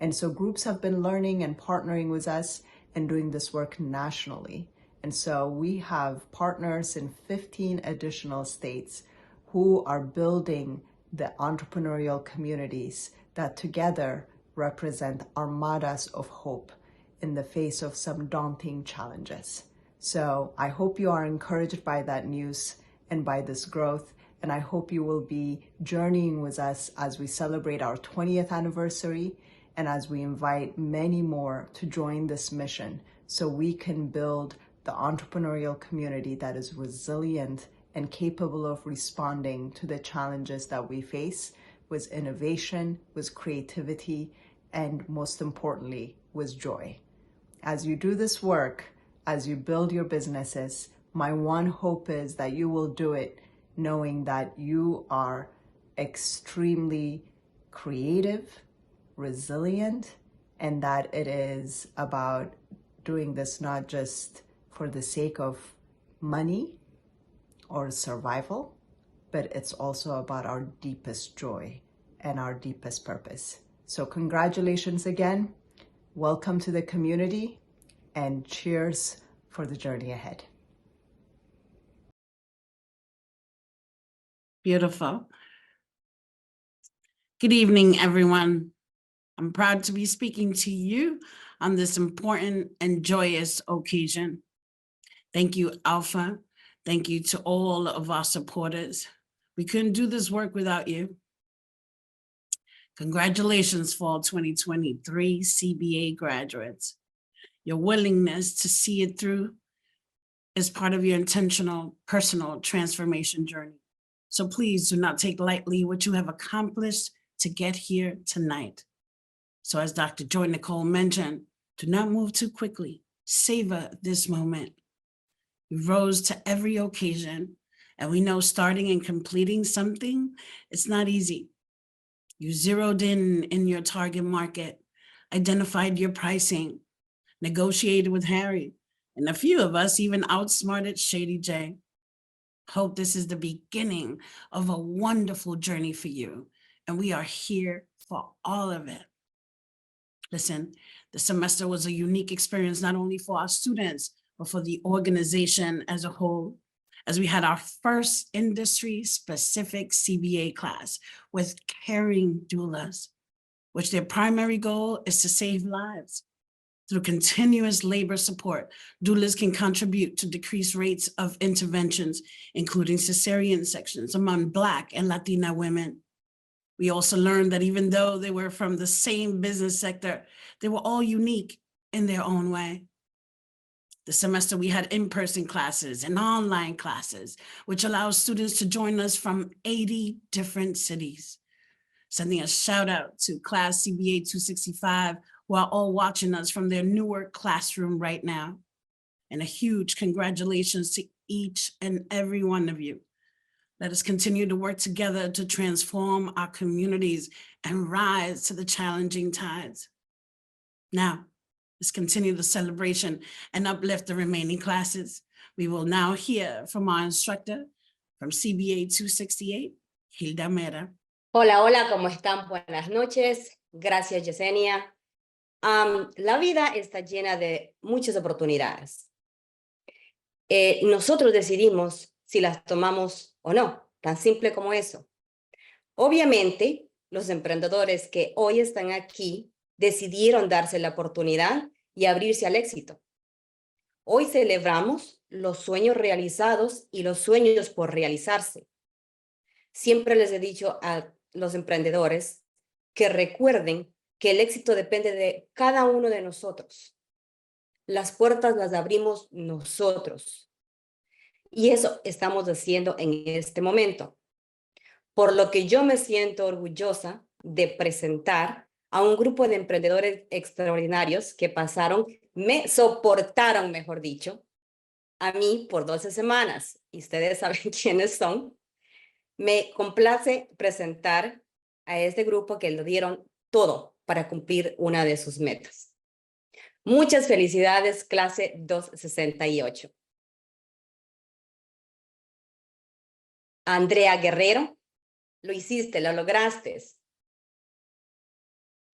And so groups have been learning and partnering with us and doing this work nationally. And so we have partners in 15 additional states who are building the entrepreneurial communities that together represent armadas of hope in the face of some daunting challenges. So I hope you are encouraged by that news and by this growth. And I hope you will be journeying with us as we celebrate our 20th anniversary and as we invite many more to join this mission so we can build the entrepreneurial community that is resilient and capable of responding to the challenges that we face with innovation, with creativity, and most importantly, with joy. As you do this work, as you build your businesses, my one hope is that you will do it knowing that you are extremely creative, resilient, and that it is about doing this not just for the sake of money or survival, but it's also about our deepest joy and our deepest purpose. So congratulations again, welcome to the community, and cheers for the journey ahead. Beautiful. Good evening, everyone. I'm proud to be speaking to you on this important and joyous occasion. Thank you, Alpha. Thank you to all of our supporters. We couldn't do this work without you. Congratulations, Fall 2023 CBA graduates. Your willingness to see it through is part of your intentional personal transformation journey. So please do not take lightly what you have accomplished to get here tonight. So as Dr. Joy Nicole mentioned, do not move too quickly. Savor this moment. You rose to every occasion, and we know starting and completing something, it's not easy. You zeroed in your target market, identified your pricing, negotiated with Harry, and a few of us even outsmarted Shady J. Hope this is the beginning of a wonderful journey for you, and we are here for all of it. Listen, the semester was a unique experience, not only for our students, but for the organization as a whole, as we had our first industry-specific CBA class with caring doulas, which their primary goal is to save lives. Through continuous labor support, doulas can contribute to decreased rates of interventions, including cesarean sections among Black and Latina women. We also learned that even though they were from the same business sector, they were all unique in their own way. This semester, we had in-person classes and online classes, which allows students to join us from 80 different cities. Sending a shout out to Class CBA 265, who are all watching us from their Newark classroom right now. And a huge congratulations to each and every one of you. Let us continue to work together to transform our communities and rise to the challenging tides. Now, let's continue the celebration and uplift the remaining classes. We will now hear from our instructor from CBA 268, Hilda Mera. Hola, hola, ¿cómo están? Buenas noches. Gracias, Yesenia. La vida está llena de muchas oportunidades. Nosotros decidimos si las tomamos o no, tan simple como eso. Obviamente, los emprendedores que hoy están aquí decidieron darse la oportunidad y abrirse al éxito. Hoy celebramos los sueños realizados y los sueños por realizarse. Siempre les he dicho a los emprendedores que recuerden que el éxito depende de cada uno de nosotros. Las puertas las abrimos nosotros. Y eso estamos haciendo en este momento. Por lo que yo me siento orgullosa de presentar a un grupo de emprendedores extraordinarios que me soportaron, mejor dicho, a mí por 12 semanas. Y ustedes saben quiénes son. Me complace presentar a este grupo que lo dieron todo para cumplir una de sus metas. Muchas felicidades, clase 268. Andrea Guerrero, lo hiciste, lo lograste.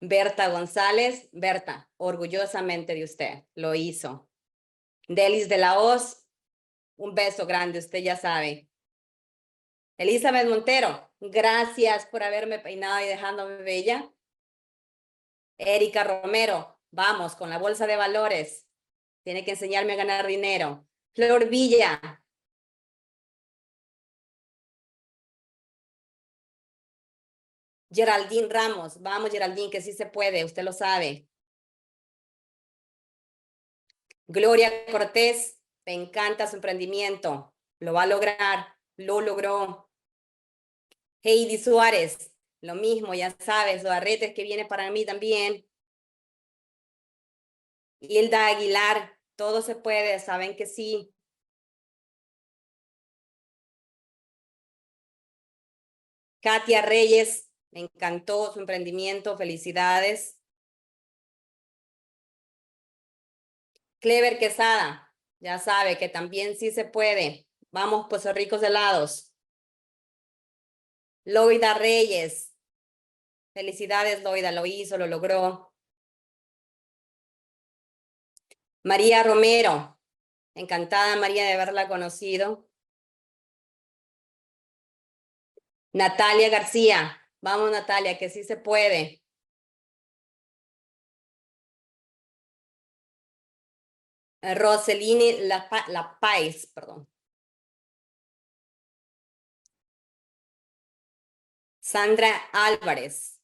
Berta González, Berta, orgullosamente de usted, lo hizo. Delis de la Hoz, un beso grande, usted ya sabe. Elizabeth Montero, gracias por haberme peinado y dejándome bella. Erika Romero, vamos con la bolsa de valores. Tiene que enseñarme a ganar dinero. Flor Villa. Geraldine Ramos, vamos Geraldine, que sí se puede, usted lo sabe. Gloria Cortés, me encanta su emprendimiento, lo va a lograr, lo logró. Heidi Suárez, lo mismo, ya sabes, los arretes que viene para mí también. Hilda Aguilar, todo se puede, saben que sí. Katia Reyes, me encantó su emprendimiento, felicidades. Clever Quesada, ya sabe que también sí se puede. Vamos, Puerto Ricos helados. Loida Reyes, felicidades Loida, lo hizo, lo logró. María Romero, encantada María de haberla conocido. Natalia García, vamos Natalia, que sí se puede. Roseline La Paz, perdón. Sandra Álvarez,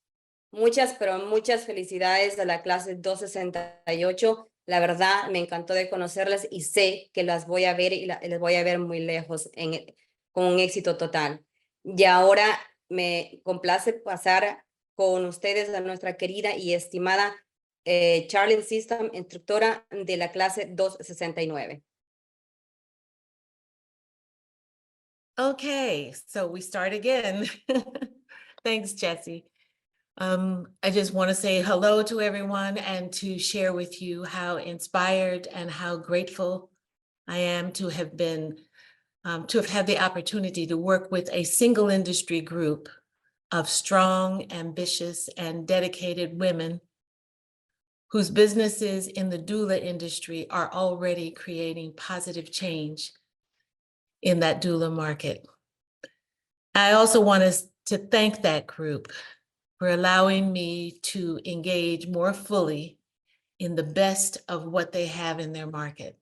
muchas, pero muchas felicidades a la clase 268. La verdad, me encantó de conocerlas y sé que las voy a ver y les voy a ver muy lejos con un éxito total. Y ahora me complace pasar con ustedes a nuestra querida y estimada Charlene System, instructora de la clase 269. Okay, so we start again. Thanks, Jessie. I just want to say hello to everyone and to share with you how inspired and how grateful I am to have been, to have had the opportunity to work with a single industry group of strong, ambitious, and dedicated women whose businesses in the doula industry are already creating positive change in that doula market. I also want to thank that group for allowing me to engage more fully in the best of what they have in their market.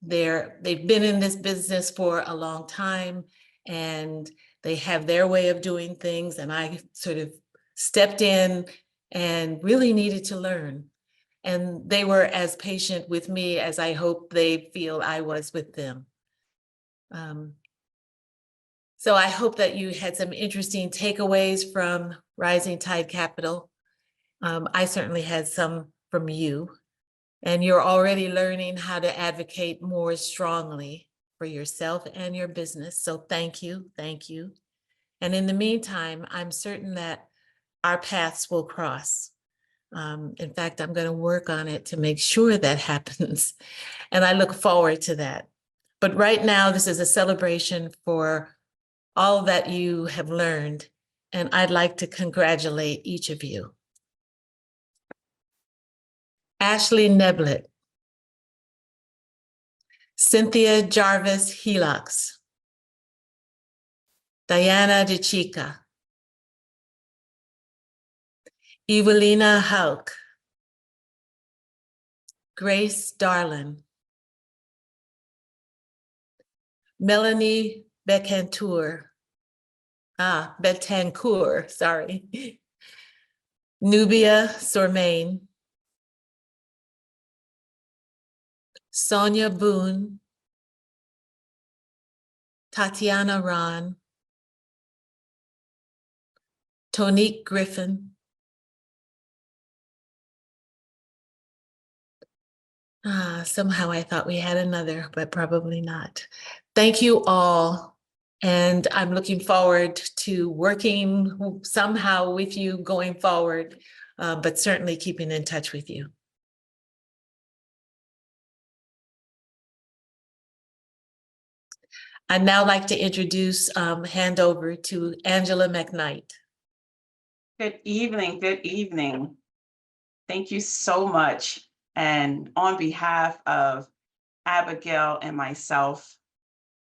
They've been in this business for a long time and they have their way of doing things, and I sort of stepped in and really needed to learn. And they were as patient with me as I hope they feel I was with them. So I hope that you had some interesting takeaways from Rising Tide Capital. I certainly had some from you, and you're already learning how to advocate more strongly for yourself and your business. So thank you, thank you. And in the meantime, I'm certain that our paths will cross. In fact, I'm going to work on it to make sure that happens. And I look forward to that. But right now, this is a celebration for all that you have learned. And I'd like to congratulate each of you. Ashley Neblett, Cynthia Jarvis Helix, Diana De Chica, Evelina Hauk, Grace Darlin, Melanie Betancourt, sorry, Nubia Sormain, Sonia Boone, Tatiana Ron, Tonique Griffin, somehow I thought we had another, but probably not. Thank you all. And I'm looking forward to working somehow with you going forward, but certainly keeping in touch with you. I'd now like to introduce, hand over to Angela Mcknight. Good evening, good evening. Thank you so much. And on behalf of Abigail and myself,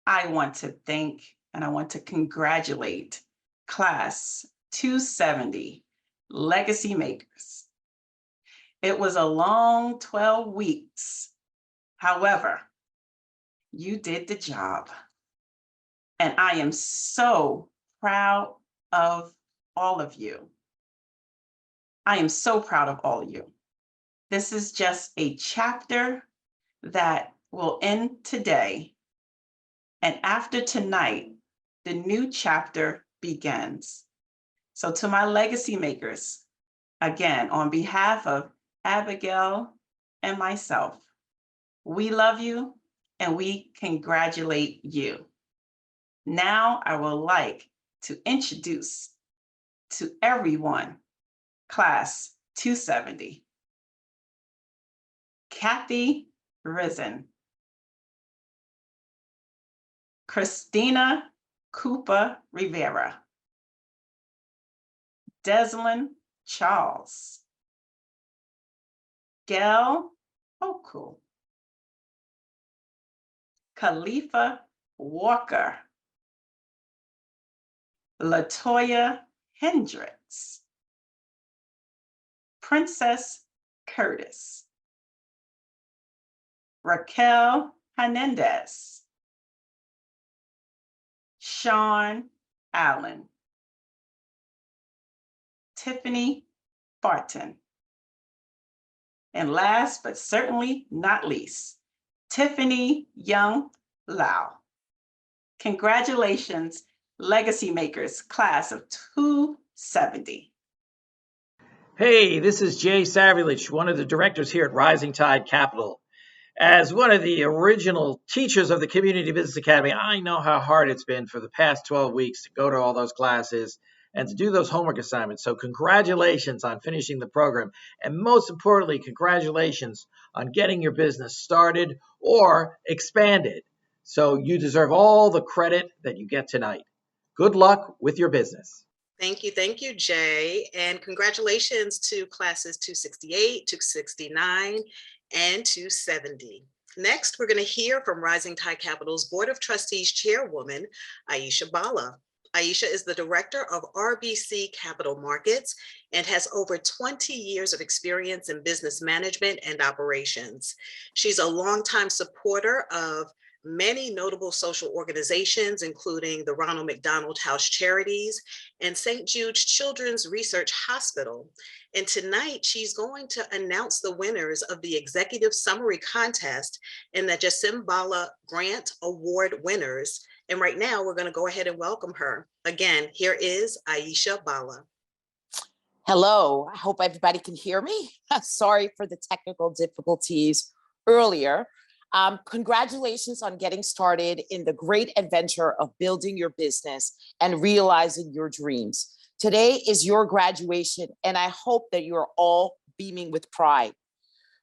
I want to thank and I want to congratulate Class 270 Legacy Makers. It was a long 12 weeks. However, you did the job. And I am so proud of all of you. I am so proud of all of you. This is just a chapter that will end today. And after tonight, the new chapter begins. So to my legacy makers, again, on behalf of Abigail and myself, we love you and we congratulate you. Now I would like to introduce to everyone, Class 270. Kathy Risen, Christina Cooper Rivera, Deslin Charles, Gail Oku, Khalifa Walker, Latoya Hendricks, Princess Curtis, Raquel Hernandez, Sean Allen, Tiffany Barton, and last but certainly not least, Tiffany Young Lau. Congratulations, Legacy Makers, Class of 270. Hey, this is Jay Savage, one of the directors here at Rising Tide Capital. As one of the original teachers of the Community Business Academy, I know how hard it's been for the past 12 weeks to go to all those classes and to do those homework assignments. So congratulations on finishing the program. And most importantly, congratulations on getting your business started or expanded. So you deserve all the credit that you get tonight. Good luck with your business. Thank you, Jay. And congratulations to classes 268, 269, and 270. Next, we're going to hear from Rising Tide Capital's Board of Trustees Chairwoman, Aicha Balla. Aicha is the director of RBC Capital Markets and has over 20 years of experience in business management and operations. She's a longtime supporter of many notable social organizations, including the Ronald McDonald House Charities and St. Jude's Children's Research Hospital. And tonight, she's going to announce the winners of the Executive Summary Contest and the Aicha Balla Grant Award winners. And right now, we're going to go ahead and welcome her. Again, here is Aicha Balla. Hello, I hope everybody can hear me. Sorry for the technical difficulties earlier. Congratulations on getting started in the great adventure of building your business and realizing your dreams. Today is your graduation, and I hope that you are all beaming with pride.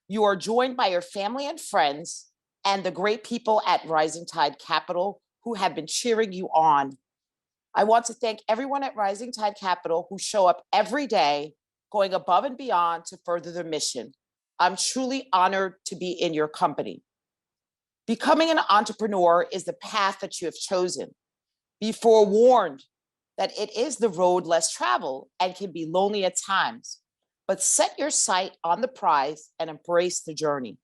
You are joined by your family and friends and the great people at Rising Tide Capital who have been cheering you on. I want to thank everyone at Rising Tide Capital who show up every day, going above and beyond to further their mission. I'm truly honored to be in your company. Becoming an entrepreneur is the path that you have chosen. Be forewarned that it is the road less traveled and can be lonely at times, but set your sight on the prize and embrace the journey.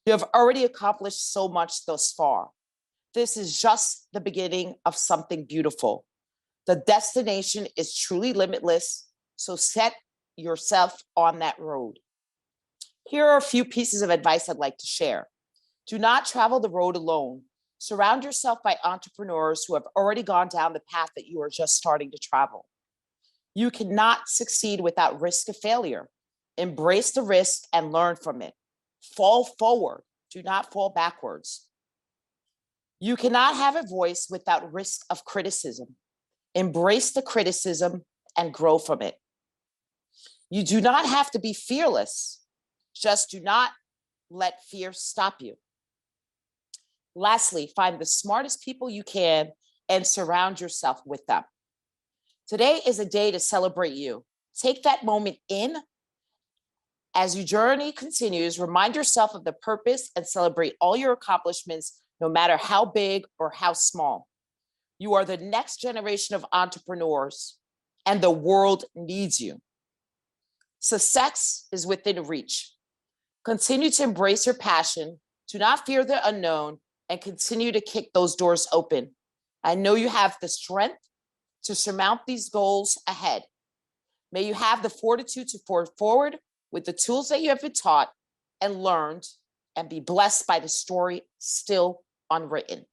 You have already accomplished so much thus far. This is just the beginning of something beautiful. The destination is truly limitless, so set yourself on that road. Here are a few pieces of advice I'd like to share. Do not travel the road alone. Surround yourself by entrepreneurs who have already gone down the path that you are just starting to travel. You cannot succeed without risk of failure. Embrace the risk and learn from it. Fall forward, do not fall backwards. You cannot have a voice without risk of criticism. Embrace the criticism and grow from it. You do not have to be fearless. Just do not let fear stop you. Lastly, find the smartest people you can and surround yourself with them. Today is a day to celebrate you. Take that moment in. As your journey continues, remind yourself of the purpose and celebrate all your accomplishments, no matter how big or how small. You are the next generation of entrepreneurs, and the world needs you. Success is within reach. Continue to embrace your passion. Do not fear the unknown, and continue to kick those doors open. I know you have the strength to surmount these goals ahead. May you have the fortitude to forge forward with the tools that you have been taught and learned, and be blessed by the story still unwritten.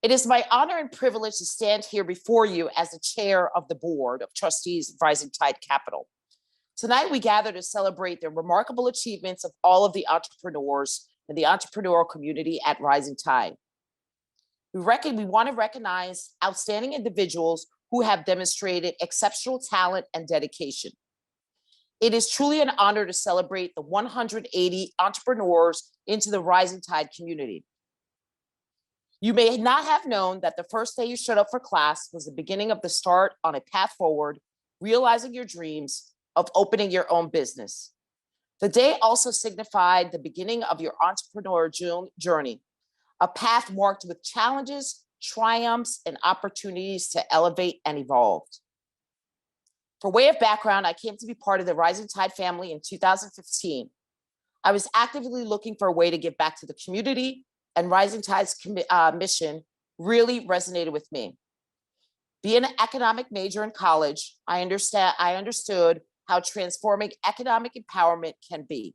It is my honor and privilege to stand here before you as the chair of the board of trustees of Rising Tide Capital. Tonight, we gather to celebrate the remarkable achievements of all of the entrepreneurs in the entrepreneurial community at Rising Tide. We want to recognize outstanding individuals who have demonstrated exceptional talent and dedication. It is truly an honor to celebrate the 180 entrepreneurs into the Rising Tide community. You may not have known that the first day you showed up for class was the beginning of the start on a path forward, realizing your dreams of opening your own business. The day also signified the beginning of your entrepreneur journey, a path marked with challenges, triumphs, and opportunities to elevate and evolve. For way of background, I came to be part of the Rising Tide family in 2015. I was actively looking for a way to give back to the community, and Rising Tide's mission really resonated with me. Being an economic major in college, I understood how transforming economic empowerment can be.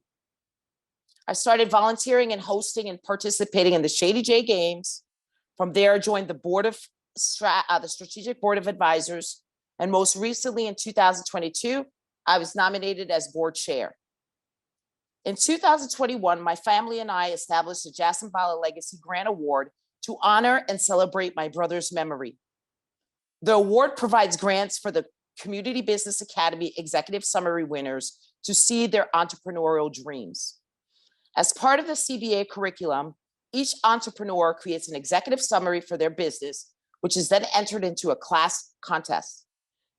I started volunteering and hosting and participating in the Shady J Games. From there, I joined the the Strategic Board of Advisors, and most recently in 2022, I was nominated as board chair. In 2021, my family and I established the Aicha Balla Legacy Grant Award to honor and celebrate my brother's memory. The award provides grants for the Community Business Academy Executive Summary winners to see their entrepreneurial dreams. As part of the CBA curriculum, each entrepreneur creates an executive summary for their business, which is then entered into a class contest.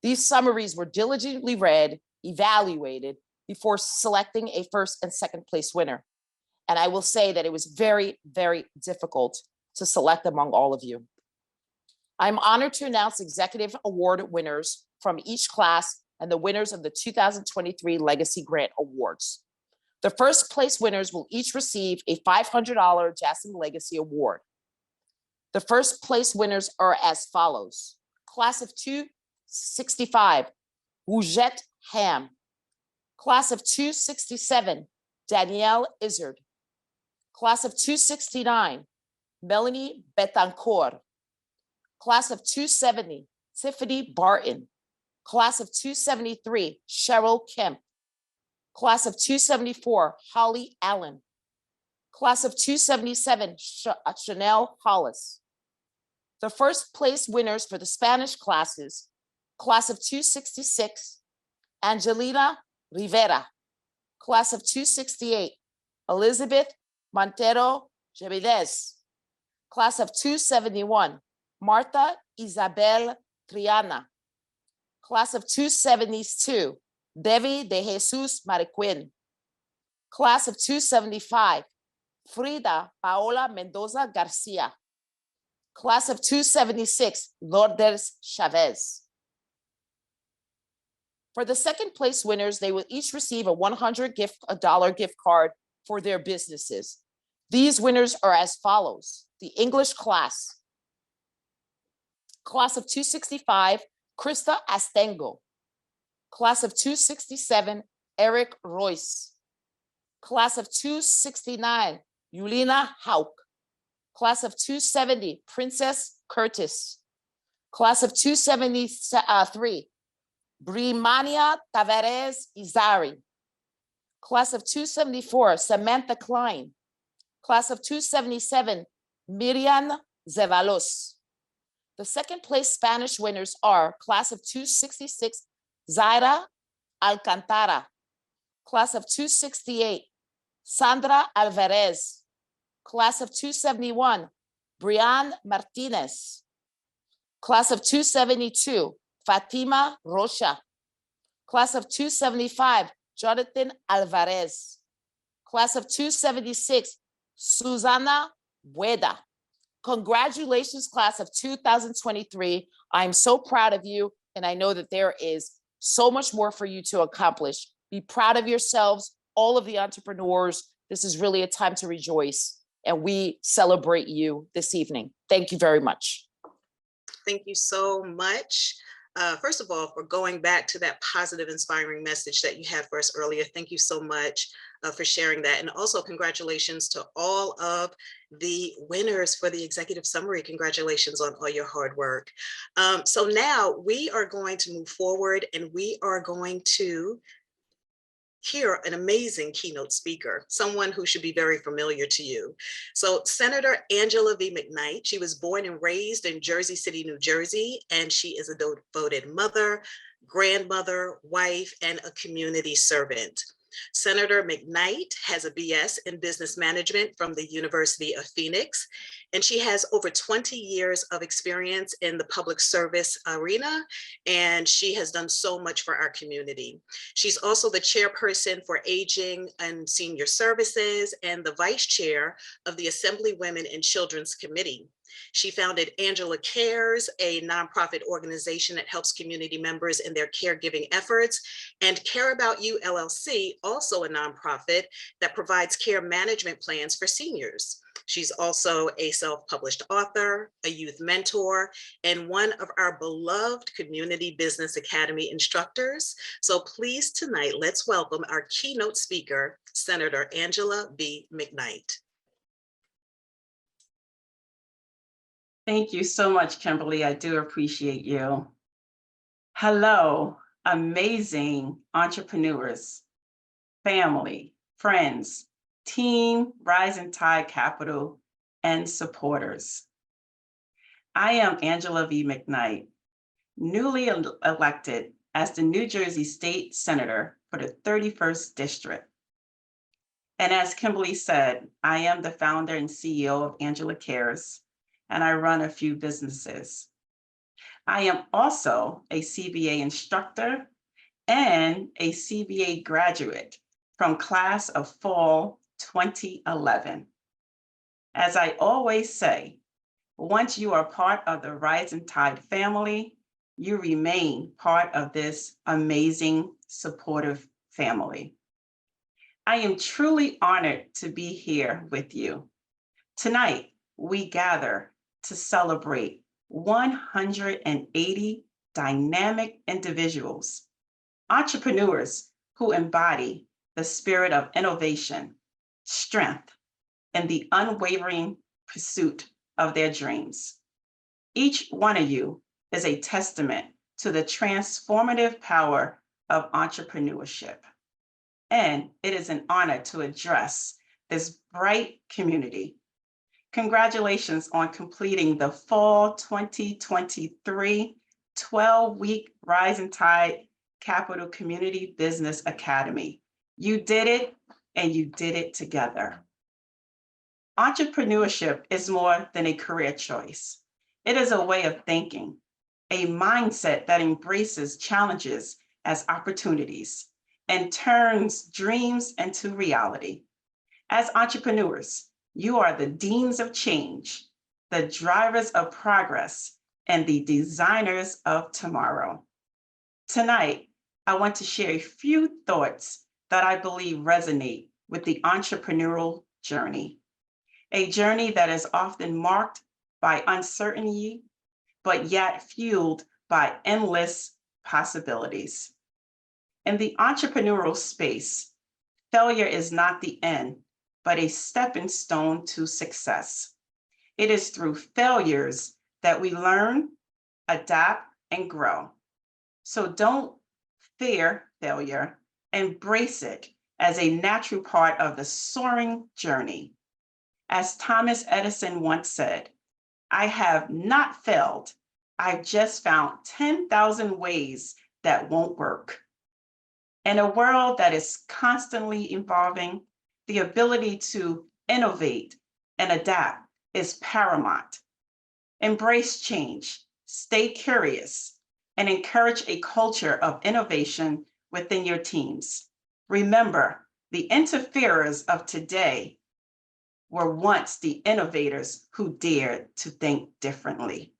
These summaries were diligently read, evaluated before selecting a first and second place winner. And I will say that it was very, very difficult to select among all of you. I'm honored to announce executive award winners from each class and the winners of the 2023 Legacy Grant Awards. The first place winners will each receive a $500 Aicha Legacy Award. The first place winners are as follows. Class of 265, Rougette Ham. Class of 267, Danielle Izzard. Class of 269, Melanie Betancourt. Class of 270, Tiffany Barton. Class of 273, Cheryl Kemp. Class of 274, Holly Allen. Class of 277, Chanel Hollis. The first place winners for the Spanish classes, class of 266, Angelina Rivera. Class of 268, Elizabeth Montero Javidez. Class of 271, Marta Isabel Triana. Class of 272, Devi de Jesus Mariquin. Class of 275, Frida Paola Mendoza Garcia. Class of 276, Lourdes Chavez. For the second place winners, they will each receive a $100 gift card for their businesses. These winners are as follows. The English class. Class of 265, Krista Astengo. Class of 267, Eric Royce. Class of 269, Yulina Hauk. Class of 270, Princess Curtis. Class of 273, Brimania Tavares Izari. Class of 274, Samantha Klein. Class of 277, Miriam Zevalos. The second place Spanish winners are class of 266, Zaira Alcantara. Class of 268, Sandra Alvarez. Class of 271, Brian Martinez. Class of 272, Fatima Rocha. Class of 275, Jonathan Alvarez. Class of 276, Susana Bueda. Congratulations, class of 2023. I'm so proud of you, and I know that there is so much more for you to accomplish. Be proud of yourselves, all of the entrepreneurs. This is really a time to rejoice, and we celebrate you this evening. Thank you very much. Thank you so much. First of all, for going back to that positive, inspiring message that you had for us earlier. Thank you so much for sharing that. And also congratulations to all of the winners for the executive summary. Congratulations on all your hard work. So now we are going to move forward, and we are going to hear an amazing keynote speaker, someone who should be very familiar to you. So Senator Angela V. Mcknight, she was born and raised in Jersey City, New Jersey, and she is a devoted mother, grandmother, wife, and a community servant. Senator Mcknight has a BS in business management from the University of Phoenix, and she has over 20 years of experience in the public service arena, and she has done so much for our community. She's also the chairperson for Aging and Senior Services and the vice chair of the Assembly Women and Children's Committee. She founded Angela Cares, a nonprofit organization that helps community members in their caregiving efforts, and Care About You LLC, also a nonprofit that provides care management plans for seniors. She's also a self-published author, a youth mentor, and one of our beloved Community Business Academy instructors. So please tonight, let's welcome our keynote speaker, Senator Angela B. Mcknight. Thank you so much, Kimberly. I do appreciate you. Hello, amazing entrepreneurs, family, friends, team Rising Tide Capital, and supporters. I am Angela V. Mcknight, newly elected as the New Jersey State Senator for the 31st District. And as Kimberly said, I am the founder and CEO of Angela Cares, and I run a few businesses. I am also a CBA instructor and a CBA graduate from class of fall 2011. As I always say, once you are part of the Rising Tide family, you remain part of this amazing, supportive family. I am truly honored to be here with you. Tonight, we gather to celebrate 180 dynamic individuals, entrepreneurs who embody the spirit of innovation, strength, and the unwavering pursuit of their dreams. Each one of you is a testament to the transformative power of entrepreneurship. and it is an honor to address this bright community. Congratulations on completing the Fall 2023 12-week Rising Tide Capital Community Business Academy. You did it, and you did it together. Entrepreneurship is more than a career choice. It is a way of thinking, a mindset that embraces challenges as opportunities and turns dreams into reality. As entrepreneurs, you are the deans of change, the drivers of progress, and the designers of tomorrow. Tonight, I want to share a few thoughts that I believe resonate with the entrepreneurial journey, a journey that is often marked by uncertainty, but yet fueled by endless possibilities. In the entrepreneurial space, failure is not the end, but a stepping stone to success. It is through failures that we learn, adapt, and grow. So don't fear failure, embrace it as a natural part of the soaring journey. As Thomas Edison once said, "I have not failed, I've just found 10,000 ways that won't work." In a world that is constantly evolving, the ability to innovate and adapt is paramount. Embrace change, stay curious, and encourage a culture of innovation within your teams. Remember, the interferers of today were once the innovators who dared to think differently.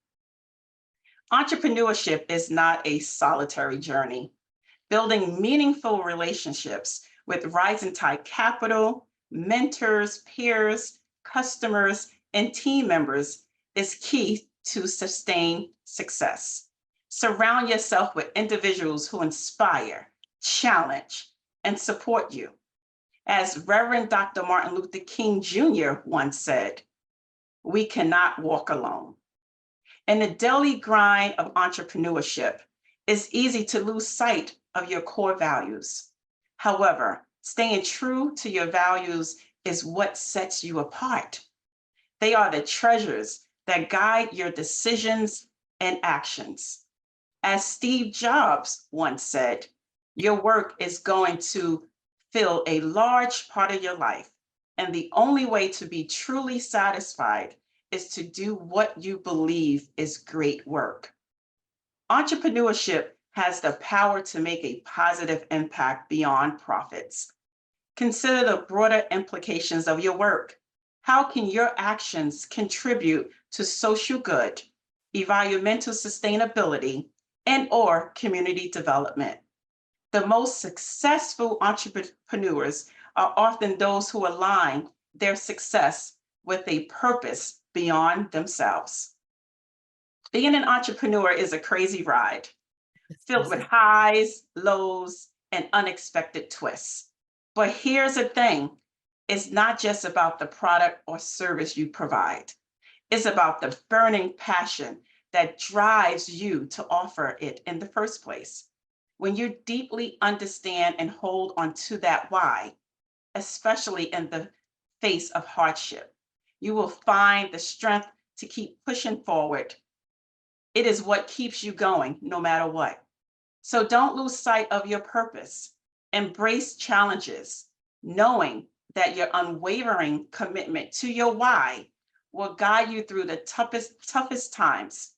Entrepreneurship is not a solitary journey. Building meaningful relationships with Rising Tide Capital, mentors, peers, customers, and team members is key to sustained success. Surround yourself with individuals who inspire, challenge, and support you. As Reverend Dr. Martin Luther King Jr. once said, "We cannot walk alone." In the daily grind of entrepreneurship, it's easy to lose sight of your core values. However, staying true to your values is what sets you apart. They are the treasures that guide your decisions and actions. As Steve Jobs once said, your work is going to fill a large part of your life, and the only way to be truly satisfied is to do what you believe is great work. Entrepreneurship has the power to make a positive impact beyond profits. Consider the broader implications of your work. How can your actions contribute to social good, environmental sustainability, and/or community development? The most successful entrepreneurs are often those who align their success with a purpose beyond themselves. Being an entrepreneur is a crazy ride, filled with highs, lows, and unexpected twists. But here's the thing, it's not just about the product or service you provide. It's about the burning passion that drives you to offer it in the first place. When you deeply understand and hold on to that why, especially in the face of hardship, you will find the strength to keep pushing forward. It is what keeps you going no matter what. So don't lose sight of your purpose. Embrace challenges, knowing that your unwavering commitment to your why will guide you through the toughest times.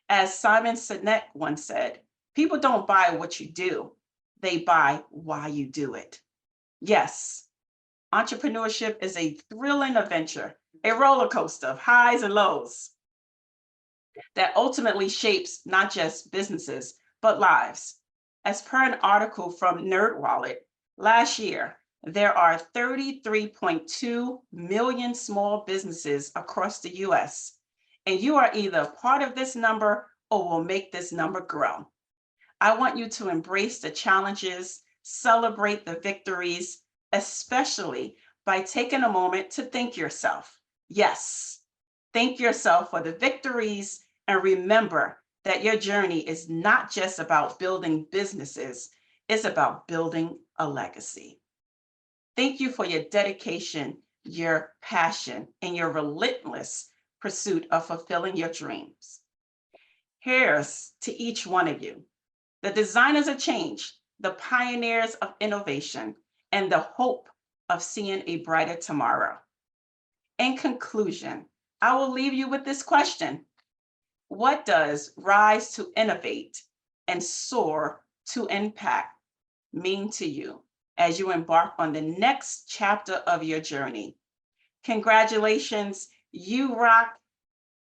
As Simon Sinek once said, people don't buy what you do, they buy why you do it. Yes, entrepreneurship is a thrilling adventure, a roller coaster of highs and lows that ultimately shapes not just businesses, but lives. As per an article from NerdWallet, last year, there are 33.2 million small businesses across the US, and you are either part of this number or will make this number grow. I want you to embrace the challenges, celebrate the victories, especially by taking a moment to thank yourself. Yes, thank yourself for the victories, and remember that your journey is not just about building businesses, it's about building a legacy. Thank you for your dedication, your passion, and your relentless pursuit of fulfilling your dreams. Here's to each one of you, the designers of change, the pioneers of innovation, and the hope of seeing a brighter tomorrow. In conclusion, I will leave you with this question. What does rise to innovate and soar to impact mean to you as you embark on the next chapter of your journey? Congratulations, you rock.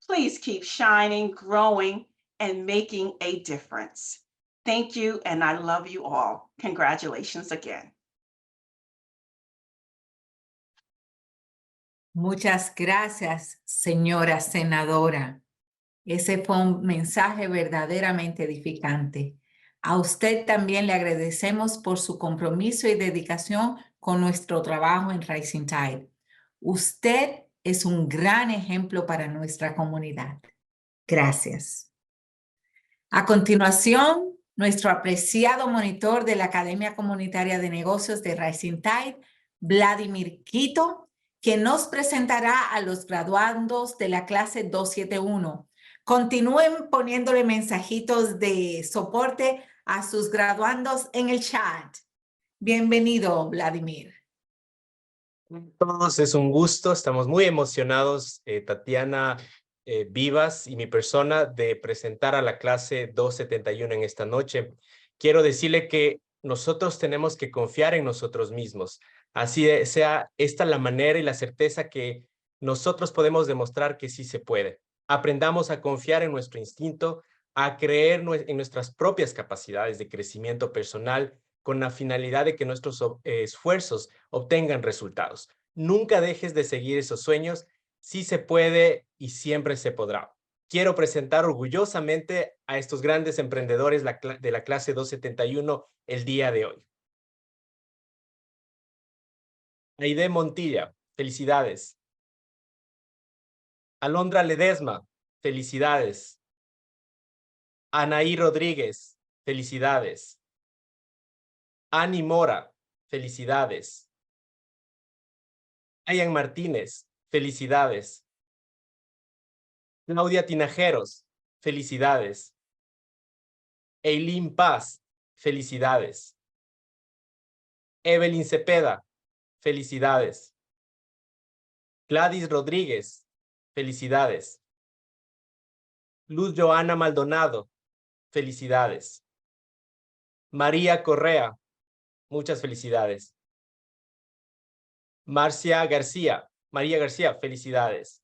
Please keep shining, growing, and making a difference. Thank you, and I love you all. Congratulations again. Muchas gracias, señora senadora. Ese fue un mensaje verdaderamente edificante. A usted también le agradecemos por su compromiso y dedicación con nuestro trabajo en Rising Tide. Usted es un gran ejemplo para nuestra comunidad. Gracias. A continuación, nuestro apreciado monitor de la Academia Comunitaria de Negocios de Rising Tide, Vladimir Quito, que nos presentará a los graduandos de la clase 271. Continúen poniéndole mensajitos de soporte a sus graduandos en el chat. Bienvenido, Vladimir. Todos, es un gusto, estamos muy emocionados, Tatiana, Vivas y mi persona, de presentar a la clase 271 en esta noche. Quiero decirle que nosotros tenemos que confiar en nosotros mismos. Así sea esta la manera y la certeza que nosotros podemos demostrar que sí se puede. Aprendamos a confiar en nuestro instinto, a creer en nuestras propias capacidades de crecimiento personal con la finalidad de que nuestros esfuerzos obtengan resultados. Nunca dejes de seguir esos sueños. Sí se puede y siempre se podrá. Quiero presentar orgullosamente a estos grandes emprendedores de la clase 271 el día de hoy. Aide Montilla, felicidades. Alondra Ledesma, felicidades. Anaí Rodríguez, felicidades. Ani Mora, felicidades. Ayan Martínez, felicidades. Claudia Tinajeros, felicidades. Eileen Paz, felicidades. Evelyn Cepeda, felicidades. Gladys Rodríguez, felicidades. Luz Joana Maldonado, felicidades. María Correa, muchas felicidades. María García, felicidades.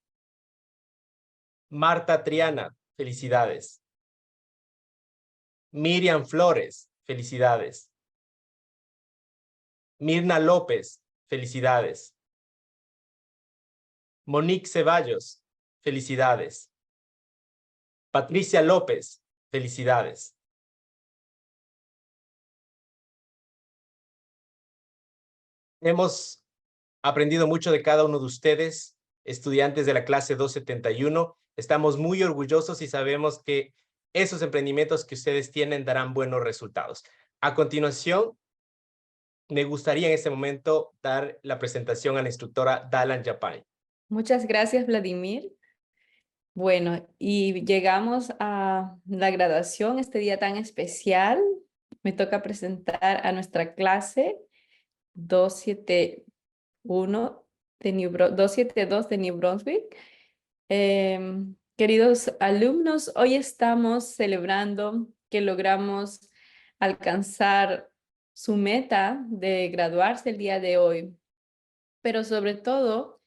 Marta Triana, felicidades. Miriam Flores, felicidades. Mirna López, felicidades. Monique Ceballos, felicidades. Patricia López, felicidades. Hemos aprendido mucho de cada uno de ustedes, estudiantes de la clase 271. Estamos muy orgullosos y sabemos que esos emprendimientos que ustedes tienen darán buenos resultados. A continuación, me gustaría en este momento dar la presentación a la instructora Dalan Japani. Muchas gracias, Vladimir. Bueno, y llegamos a la graduación, este día tan especial. Me toca presentar a nuestra clase 271 272 de New Brunswick. Queridos alumnos, hoy estamos celebrando que logramos alcanzar su meta de graduarse el día de hoy, pero sobre todo,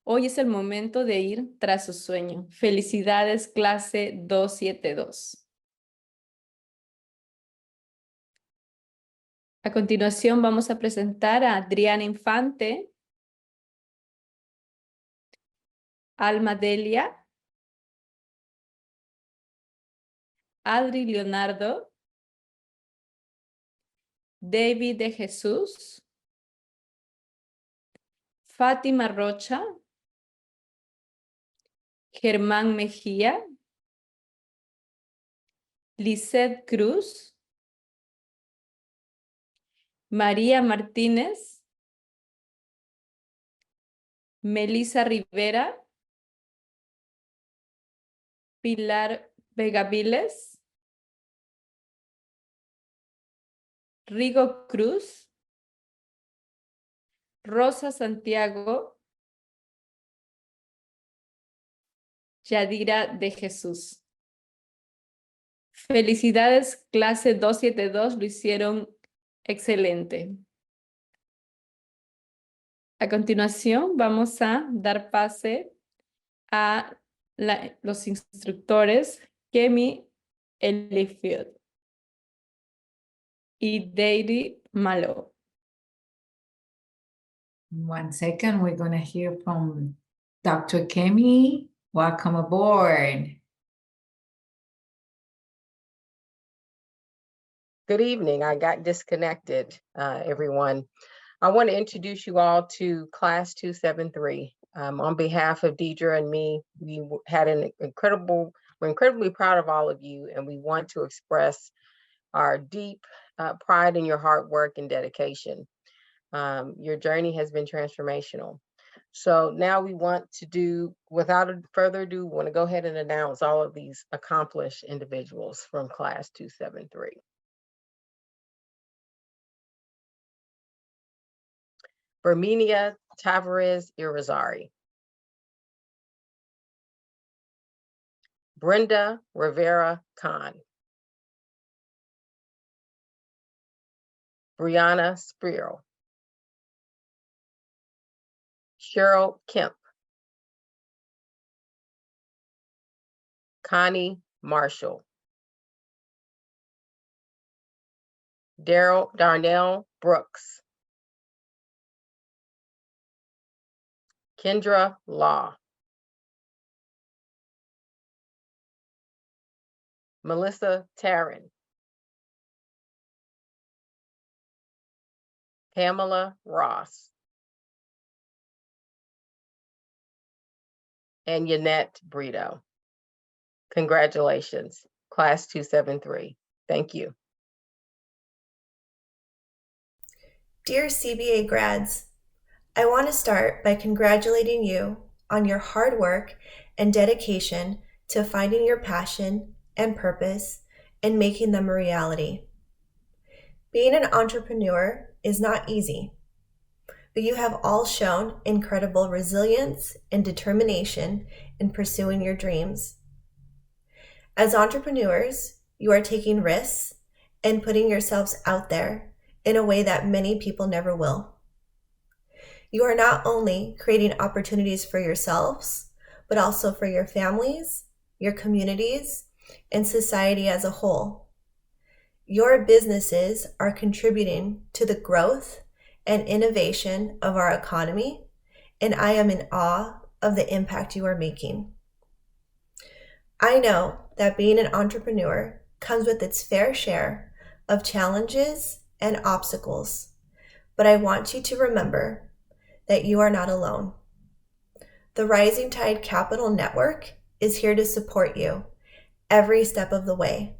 hoy es el momento de ir tras su sueño. Felicidades, clase 272. A continuación vamos a presentar a Adriana Infante, Alma Delia, Adri Leonardo, David de Jesús, Fátima Rocha, Germán Mejía, Lisette Cruz, María Martínez, Melissa Rivera, Pilar Vegaviles, Rigo Cruz, Rosa Santiago, Yadira de Jesús. Felicidades, clase 272, lo hicieron excelente. A continuación, vamos a dar pase a los instructores Kemi Elifield y Daily Malo. 1 second, we're going to hear from Dr. Kemi. Welcome aboard. Good evening. I got disconnected, everyone. I want to introduce you all to Class 273. On behalf of Deidre and me, we're incredibly proud of all of you, and we want to express our deep pride in your hard work and dedication. Your journey has been transformational. So now we want to do, without further ado, we want to go ahead and announce all of these accomplished individuals from Class 273. Berminia Tavares Irizarry. Brenda Rivera Khan. Brianna Spiro. Cheryl Kemp. Connie Marshall. Darnell Brooks. Kendra Law. Melissa Taryn. Pamela Ross. And Yannette Brito. Congratulations, Class 273. Thank you. Dear CBA grads, I want to start by congratulating you on your hard work and dedication to finding your passion and purpose and making them a reality. Being an entrepreneur is not easy, but you have all shown incredible resilience and determination in pursuing your dreams. As entrepreneurs, you are taking risks and putting yourselves out there in a way that many people never will. You are not only creating opportunities for yourselves, but also for your families, your communities, and society as a whole. Your businesses are contributing to the growth and innovation of our economy, and I am in awe of the impact you are making. I know that being an entrepreneur comes with its fair share of challenges and obstacles, but I want you to remember that you are not alone. The Rising Tide Capital Network is here to support you every step of the way.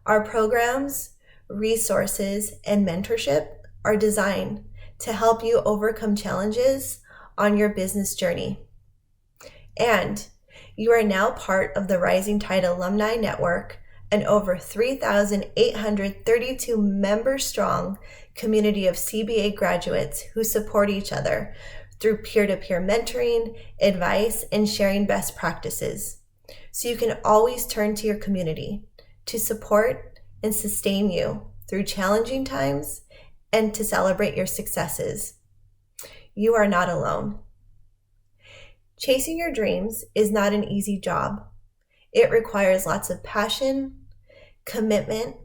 Our programs, resources, and mentorship are designed to help you overcome challenges on your business journey. And you are now part of the Rising Tide Alumni Network, an over 3,832 member strong community of CBA graduates who support each other through peer-to-peer mentoring, advice, and sharing best practices. So you can always turn to your community to support and sustain you through challenging times and to celebrate your successes. You are not alone. Chasing your dreams is not an easy job. It requires lots of passion, commitment,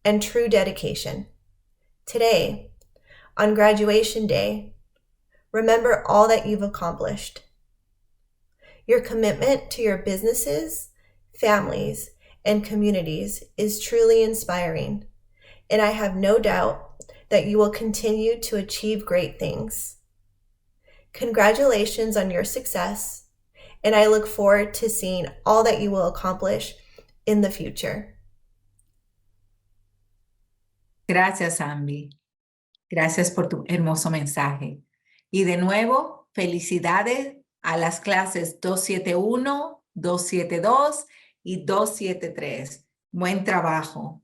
and true dedication. Today, on graduation day, remember all that you've accomplished. Your commitment to your businesses, families, and communities is truly inspiring, and I have no doubt that you will continue to achieve great things. Congratulations on your success, and I look forward to seeing all that you will accomplish in the future. Gracias, Ambi. Gracias por tu hermoso mensaje. Y de nuevo, Felicidades a las clases 271, 272 y 273. Buen trabajo.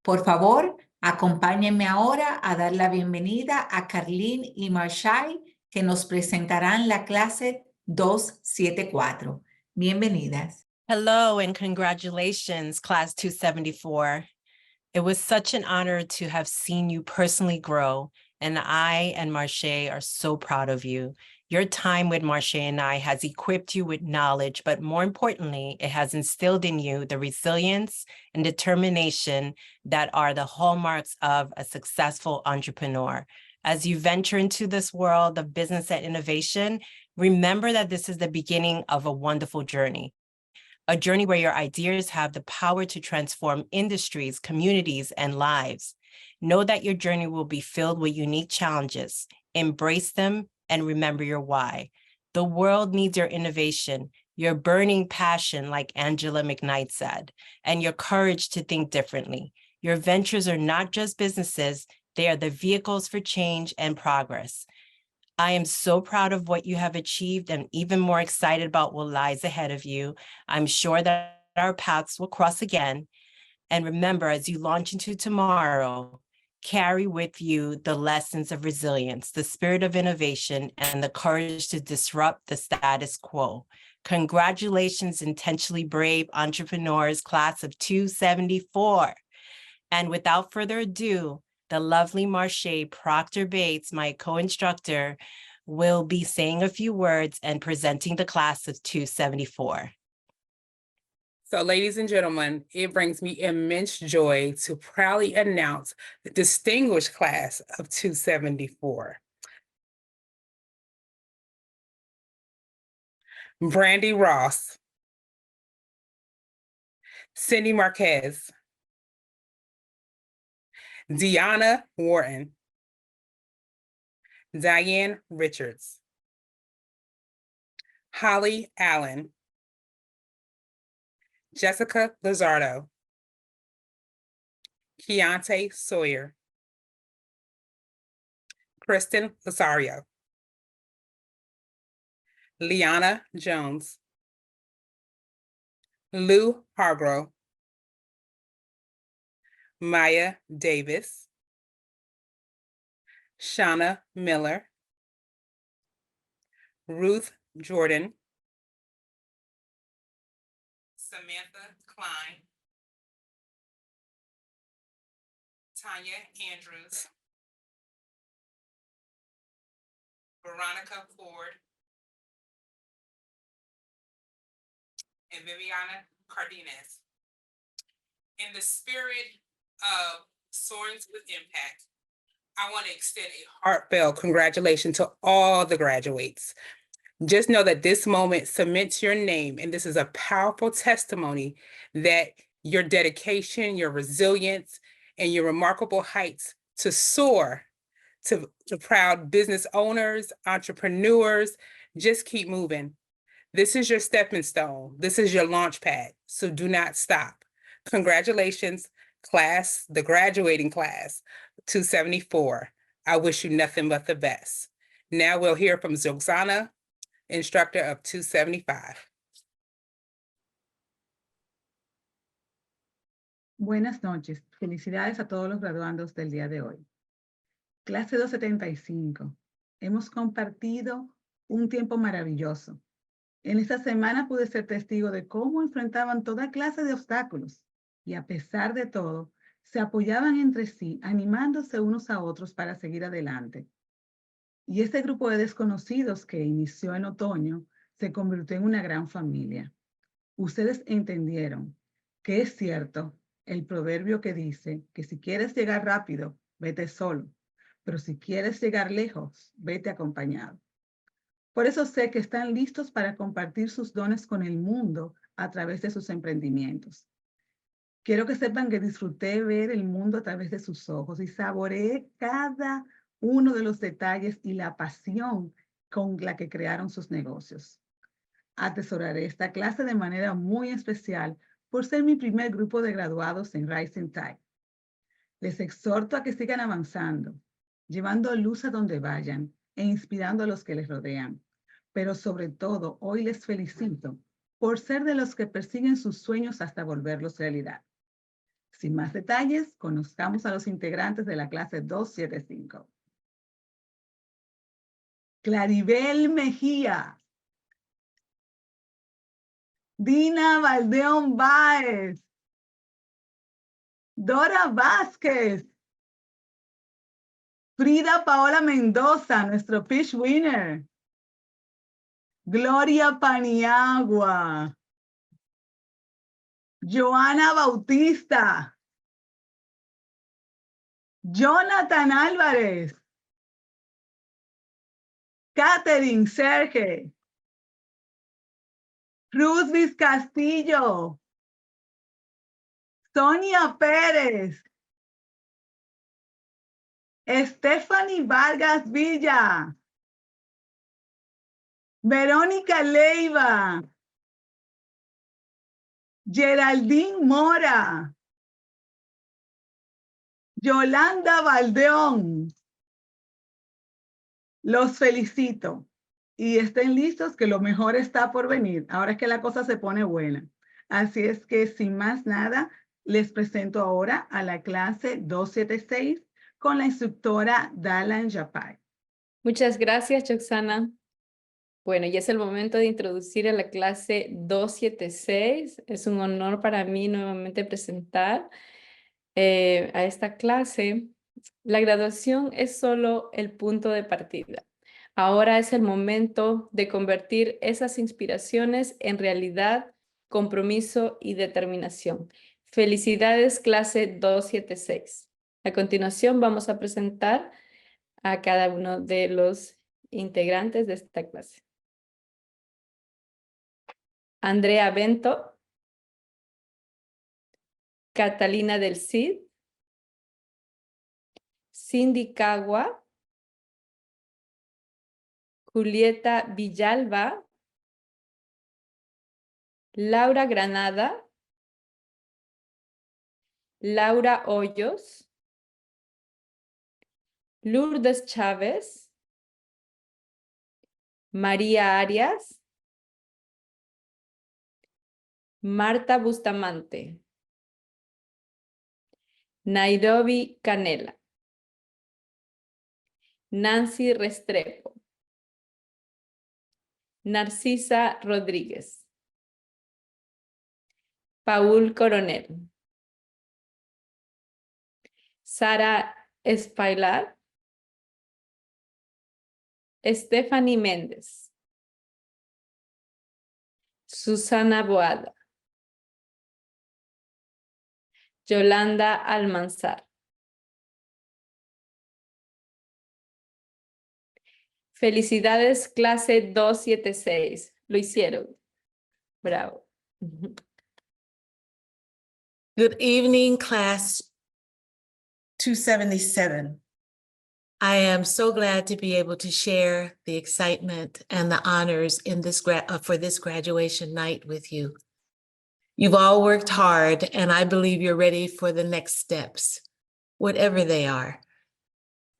Por favor, acompáñenme ahora a dar la bienvenida a Carlene y Marshall, que nos presentarán la clase 274. Bienvenidas. Hello and congratulations, Class 274. It was such an honor to have seen you personally grow, and I and Marche are so proud of you. Your time with Marche and I has equipped you with knowledge, but more importantly, it has instilled in you the resilience and determination that are the hallmarks of a successful entrepreneur. As you venture into this world of business and innovation, remember that this is the beginning of a wonderful journey. A journey where your ideas have the power to transform industries, communities, and lives. Know that your journey will be filled with unique challenges. Embrace them and remember your why. The world needs your innovation, your burning passion, like Angela Mcknight said, and your courage to think differently. Your ventures are not just businesses, they are the vehicles for change and progress. I am so proud of what you have achieved and even more excited about what lies ahead of you. I'm sure that our paths will cross again. And remember, as you launch into tomorrow, carry with you the lessons of resilience, the spirit of innovation, and the courage to disrupt the status quo. Congratulations, intentionally brave entrepreneurs, class of 274. And without further ado, the lovely Marche Proctor Bates, my co-instructor, will be saying a few words and presenting the class of 274. So, ladies and gentlemen, it brings me immense joy to proudly announce the distinguished class of 274. Brandy Ross, Cindy Marquez, Deanna Wharton, Diane Richards, Holly Allen, Jessica Lizardo, Keontae Sawyer, Kristen Lasario, Liana Jones, Lou Hargrove, Maya Davis, Shauna Miller, Ruth Jordan, Samantha Klein, Tanya Andrews, Veronica Ford, and Viviana Cardenas. In the spirit of Soaring with Impact, I want to extend a heartfelt congratulations to all the graduates. Just know that this moment cements your name, and this is a powerful testimony that your dedication, your resilience, and your remarkable heights to soar to proud business owners, entrepreneurs, just keep moving. This is your stepping stone. This is your launch pad, so do not stop. Congratulations, class, the graduating class, 274. I wish you nothing but the best. Now we'll hear from Zuzana, instructor of 275. Buenas noches. Felicidades a todos los graduandos del día de hoy. Clase 275. Hemos compartido un tiempo maravilloso. En esta semana pude ser testigo de cómo enfrentaban toda clase de obstáculos y a pesar de todo, se apoyaban entre sí, animándose unos a otros para seguir adelante. Y este grupo de desconocidos que inició en otoño se convirtió en una gran familia. Ustedes entendieron que es cierto el proverbio que dice que si quieres llegar rápido, vete solo, pero si quieres llegar lejos, vete acompañado. Por eso sé que están listos para compartir sus dones con el mundo a través de sus emprendimientos. Quiero que sepan que disfruté ver el mundo a través de sus ojos y saboreé cada uno de los detalles y la pasión con la que crearon sus negocios. Atesoraré esta clase de manera muy especial por ser mi primer grupo de graduados en Rising Tide. Les exhorto a que sigan avanzando, llevando luz a donde vayan e inspirando a los que les rodean. Pero sobre todo, hoy les felicito por ser de los que persiguen sus sueños hasta volverlos realidad. Sin más detalles, conozcamos a los integrantes de la clase 275. Claribel Mejía. Dina Valdeón Báez. Dora Vázquez. Frida Paola Mendoza, nuestro pitch winner. Gloria Paniagua. Joana Bautista. Jonathan Álvarez. Catherine Serge. Ruthvis Castillo. Sonia Pérez. Stephanie Vargas Villa. Verónica Leiva. Geraldine Mora. Yolanda Valdeón. Los felicito y estén listos que lo mejor está por venir. Ahora es que la cosa se pone buena. Así es que sin más nada, les presento ahora a la clase 276 con la instructora Dalan Yapay. Muchas gracias, Roxana. Bueno, ya es el momento de introducir a la clase 276. Es un honor para mí nuevamente presentar a esta clase. La graduación es solo el punto de partida. Ahora es el momento de convertir esas inspiraciones en realidad, compromiso y determinación. Felicidades, clase 276. A continuación vamos a presentar a cada uno de los integrantes de esta clase. Andrea Bento, Catalina del Cid, Cindy Cagua, Julieta Villalba, Laura Granada, Laura Hoyos, Lourdes Chávez, María Arias, Marta Bustamante, Nairobi Canela, Nancy Restrepo, Narcisa Rodríguez, Paul Coronel, Sara Espailar, Stephanie Méndez, Susana Boada, Yolanda Almanzar. Felicidades, clase 276. Lo hicieron. Bravo. Good evening, class 277. I am so glad to be able to share the excitement and the honors in this for this graduation night with you. You've all worked hard, and I believe you're ready for the next steps, whatever they are.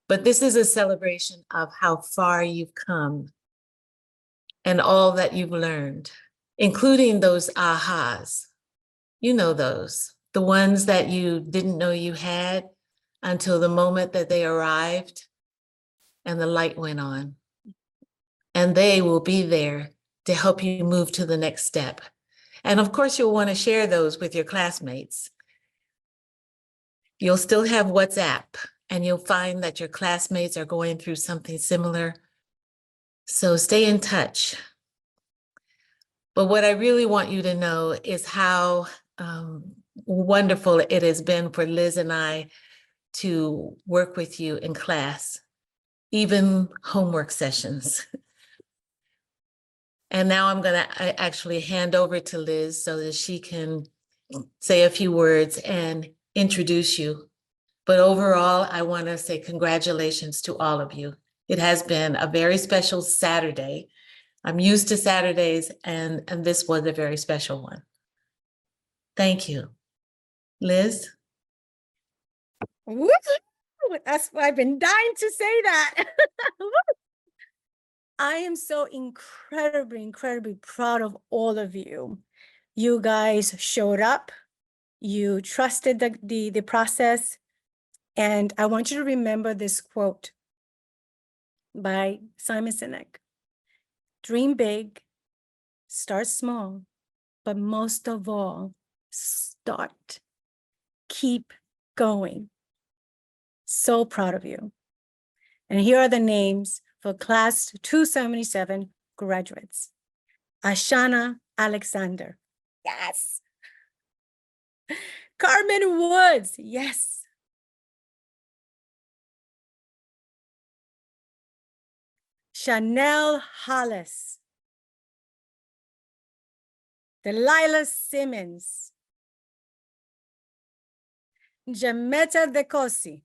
But this is a celebration of how far you've come and all that you've learned, including those ahas. You know those, the ones that you didn't know you had until the moment that they arrived and the light went on. And they will be there to help you move to the next step. And of course, you'll want to share those with your classmates. You'll still have WhatsApp, and you'll find that your classmates are going through something similar. So stay in touch. But what I really want you to know is how wonderful it has been for Liz and I to work with you in class, even homework sessions. And now I'm going to actually hand over to Liz so that she can say a few words and introduce you. But overall, I want to say congratulations to all of you. It has been a very special Saturday. I'm used to Saturdays, and this was a very special one. Thank you. Liz? Woo! That's why I've been dying to say that. I am so incredibly proud of all of you. You guys showed up, you trusted the process, and I want you to remember this quote by Simon Sinek. Dream big, start small, but most of all, start. Keep going. So proud of you. And here are the names for class 277 graduates. Ashana Alexander. Yes. Carmen Woods. Yes. Chanel Hollis. Delilah Simmons. Jametta DeCosi.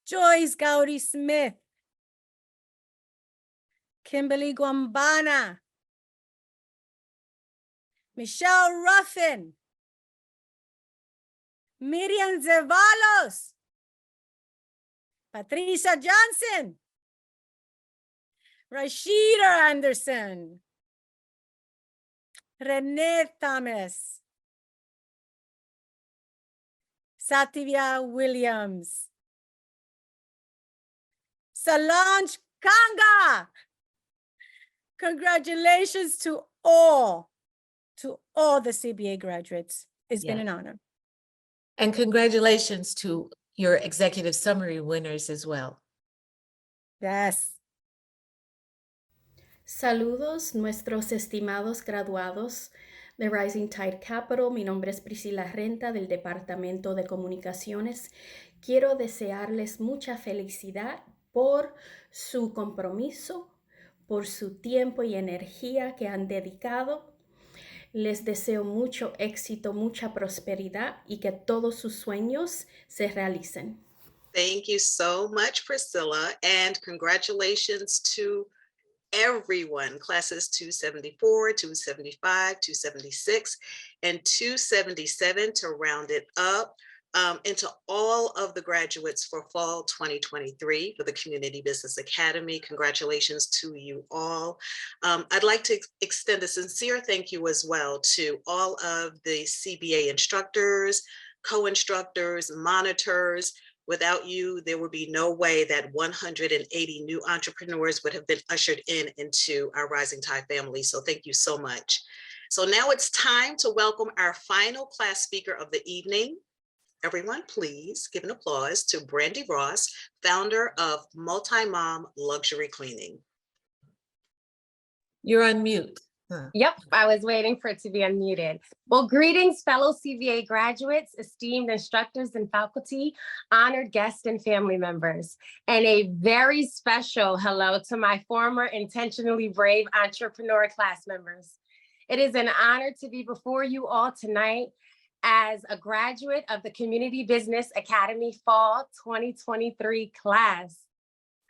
Joyce Gowdy Smith. Kimberly Guambana. Michelle Ruffin. Miriam Zevalos. Patricia Johnson. Rashida Anderson. Renee Thomas. Sativia Williams. Solange Kanga. Congratulations to all the CBA graduates. It's been an honor. And congratulations to your executive summary winners as well. Yes. Saludos, nuestros estimados graduados de Rising Tide Capital. Mi nombre es Priscila Renta del Departamento de Comunicaciones. Quiero desearles mucha felicidad por su compromiso, por su tiempo y energía que han dedicado. Les deseo mucho éxito, mucha prosperidad y que todos sus sueños se realicen. Thank you so much, Priscilla, and congratulations to everyone, classes 274, 275, 276, and 277 to round it up, and to all of the graduates for fall 2023 for the Community Business Academy. Congratulations to you all. I'd like to extend a sincere thank you as well to all of the CBA instructors, co-instructors, monitors. Without you, there would be no way that 180 new entrepreneurs would have been ushered into our Rising Tide family. So thank you so much. So now it's time to welcome our final class speaker of the evening. Everyone, please give an applause to Brandy Ross, founder of Multi-Mom Luxury Cleaning. You're on mute. Yep, I was waiting for it to be unmuted. Well, greetings, fellow CBA graduates, esteemed instructors and faculty, honored guests and family members, and a very special hello to my former Intentionally Brave entrepreneur class members. It is an honor to be before you all tonight as a graduate of the Community Business Academy Fall 2023 class.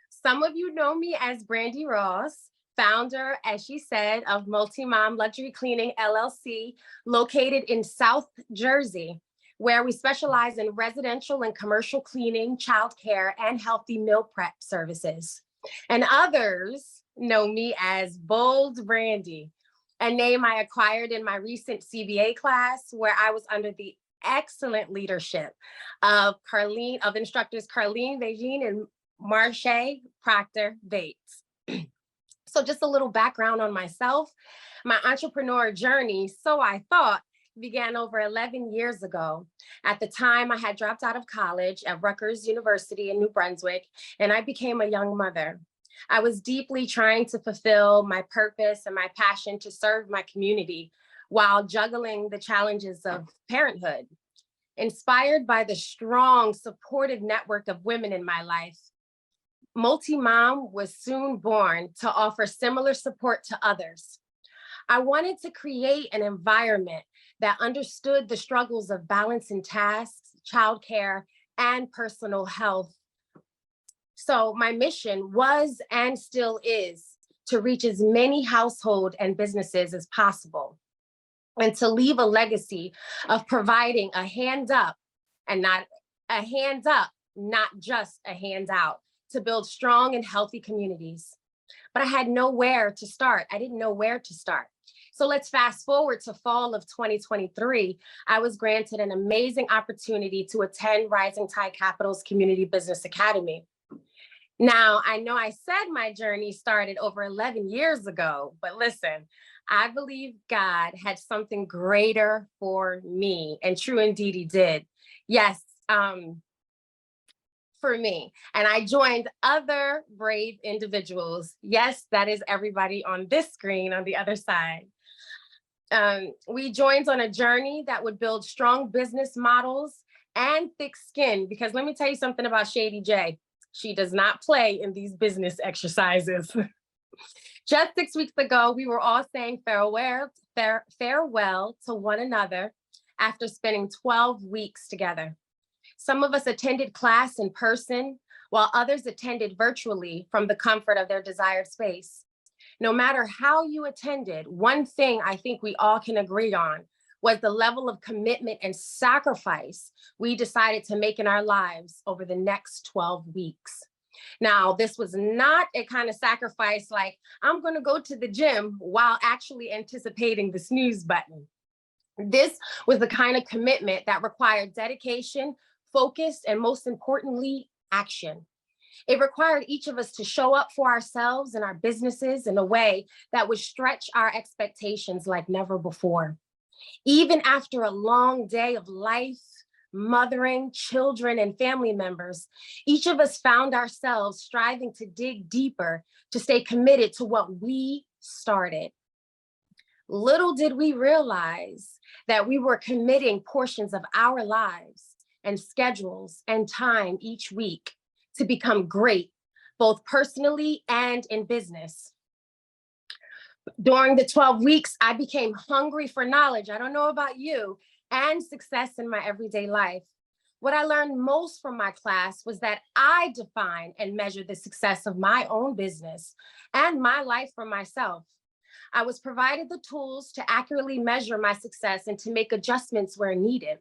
Some of you know me as Brandy Ross, founder, as she said, of Multi-Mom Luxury Cleaning, LLC, located in South Jersey, where we specialize in residential and commercial cleaning, childcare, and healthy meal prep services. And others know me as Bold Brandy, a name I acquired in my recent CBA class, where I was under the excellent leadership of instructors Carlene Beijing and Marche Proctor Bates. So just a little background on myself. My entrepreneur journey, so I thought, began over 11 years ago. At the time, I had dropped out of college at Rutgers University in New Brunswick, and I became a young mother. I was deeply trying to fulfill my purpose and my passion to serve my community while juggling the challenges of parenthood. Inspired by the strong, supportive network of women in my life, Multi-Mom was soon born to offer similar support to others. I wanted to create an environment that understood the struggles of balancing tasks, childcare, and personal health. So my mission was and still is to reach as many households and businesses as possible, and to leave a legacy of providing a hand up and not a hand up, not just a handout, to build strong and healthy communities. But I had nowhere to start. I didn't know where to start. So let's fast forward to fall of 2023. I was granted an amazing opportunity to attend Rising Tide Capital's Community Business Academy. Now, I know I said my journey started over 11 years ago, but listen, I believe God had something greater for me, and true indeed he did. Yes, for me. And I joined other brave individuals. Yes, that is everybody on this screen on the other side. We joined on a journey that would build strong business models and thick skin, because let me tell you something about Shady J. She does not play in these business exercises. Just 6 weeks ago, we were all saying farewell to one another after spending 12 weeks together. Some of us attended class in person, while others attended virtually from the comfort of their desired space. No matter how you attended, one thing I think we all can agree on was the level of commitment and sacrifice we decided to make in our lives over the next 12 weeks. Now, this was not a kind of sacrifice like, I'm going to go to the gym while actually anticipating the snooze button. This was the kind of commitment that required dedication, focus, and most importantly, action. It required each of us to show up for ourselves and our businesses in a way that would stretch our expectations like never before. Even after a long day of life, mothering, children, and family members, each of us found ourselves striving to dig deeper to stay committed to what we started. Little did we realize that we were committing portions of our lives and schedules and time each week to become great, both personally and in business. During the 12 weeks, I became hungry for knowledge. I don't know about you, and success in my everyday life. What I learned most from my class was that I define and measure the success of my own business and my life for myself. I was provided the tools to accurately measure my success and to make adjustments where needed.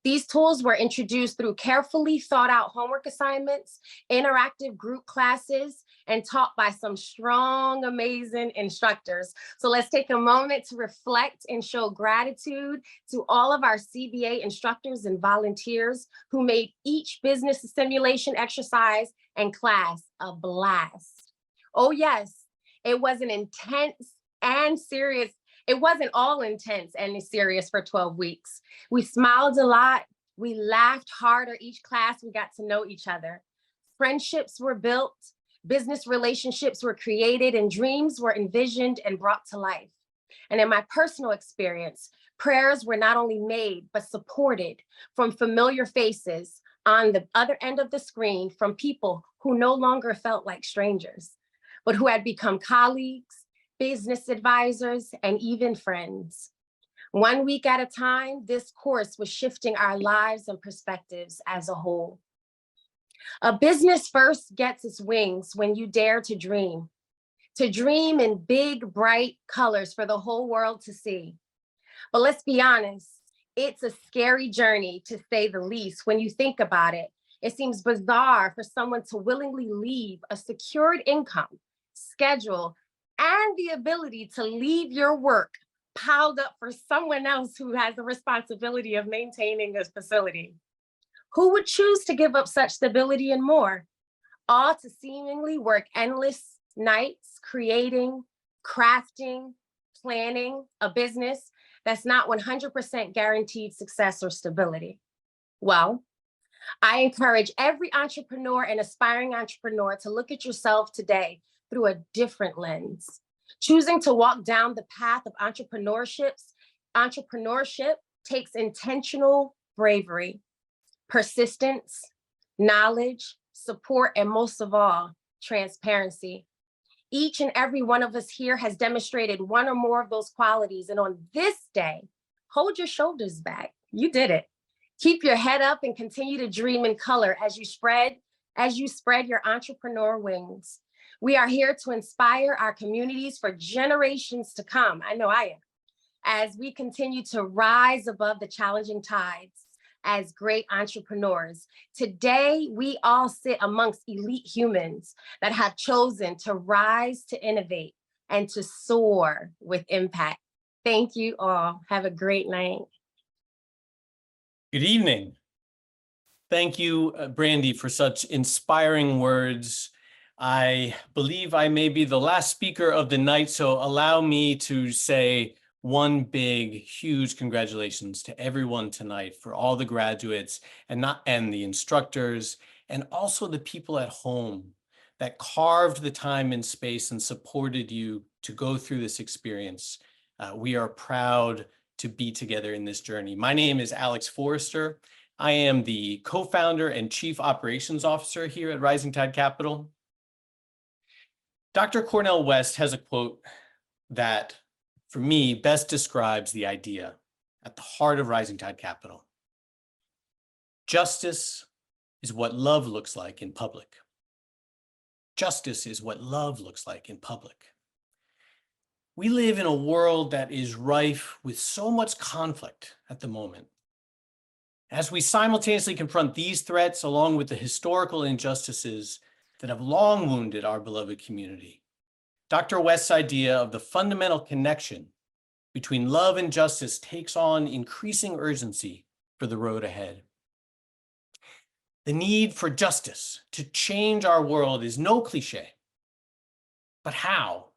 These tools were introduced through carefully thought out homework assignments, interactive group classes, and taught by some strong, amazing instructors. So let's take a moment to reflect and show gratitude to all of our CBA instructors and volunteers who made each business simulation exercise and class a blast. Oh yes, it was an intense and serious. It wasn't all intense and serious for 12 weeks. We smiled a lot. We laughed harder each class. We got to know each other. Friendships were built, business relationships were created, and dreams were envisioned and brought to life. And in my personal experience, prayers were not only made, but supported from familiar faces on the other end of the screen, from people who no longer felt like strangers, but who had become colleagues, business advisors, and even friends. 1 week at a time, this course was shifting our lives and perspectives as a whole. A business first gets its wings when you dare to dream in big, bright colors for the whole world to see. But let's be honest, it's a scary journey, to say the least. When you think about it, it seems bizarre for someone to willingly leave a secured income, schedule, and the ability to leave your work piled up for someone else who has the responsibility of maintaining a facility. Who would choose to give up such stability and more, all to seemingly work endless nights creating, crafting, planning a business that's not 100% guaranteed success or stability? Well, I encourage every entrepreneur and aspiring entrepreneur to look at yourself today through a different lens. Choosing to walk down the path of entrepreneurship takes intentional bravery, persistence, knowledge, support, and most of all, transparency. Each and every one of us here has demonstrated one or more of those qualities. And on this day, hold your shoulders back. You did it. Keep your head up and continue to dream in color as you spread your entrepreneur wings. We are here to inspire our communities for generations to come. I know I am. As we continue to rise above the challenging tides, as great entrepreneurs. Today, we all sit amongst elite humans that have chosen to rise, to innovate, and to soar with impact. Thank you all. Have a great night. Good evening. Thank you, Brandy, for such inspiring words. I believe I may be the last speaker of the night, so allow me to say one big, huge congratulations to everyone tonight for all the graduates and the instructors, and also the people at home that carved the time and space and supported you to go through this experience. We are proud to be together in this journey. My name is Alex Forrester. I am the co-founder and chief operations officer here at Rising Tide Capital. Dr. Cornel West has a quote that, for me, best describes the idea at the heart of Rising Tide Capital. Justice is what love looks like in public. Justice is what love looks like in public. We live in a world that is rife with so much conflict at the moment. As we simultaneously confront these threats along with the historical injustices that have long wounded our beloved community, Dr. West's idea of the fundamental connection between love and justice takes on increasing urgency for the road ahead. The need for justice to change our world is no cliche, but how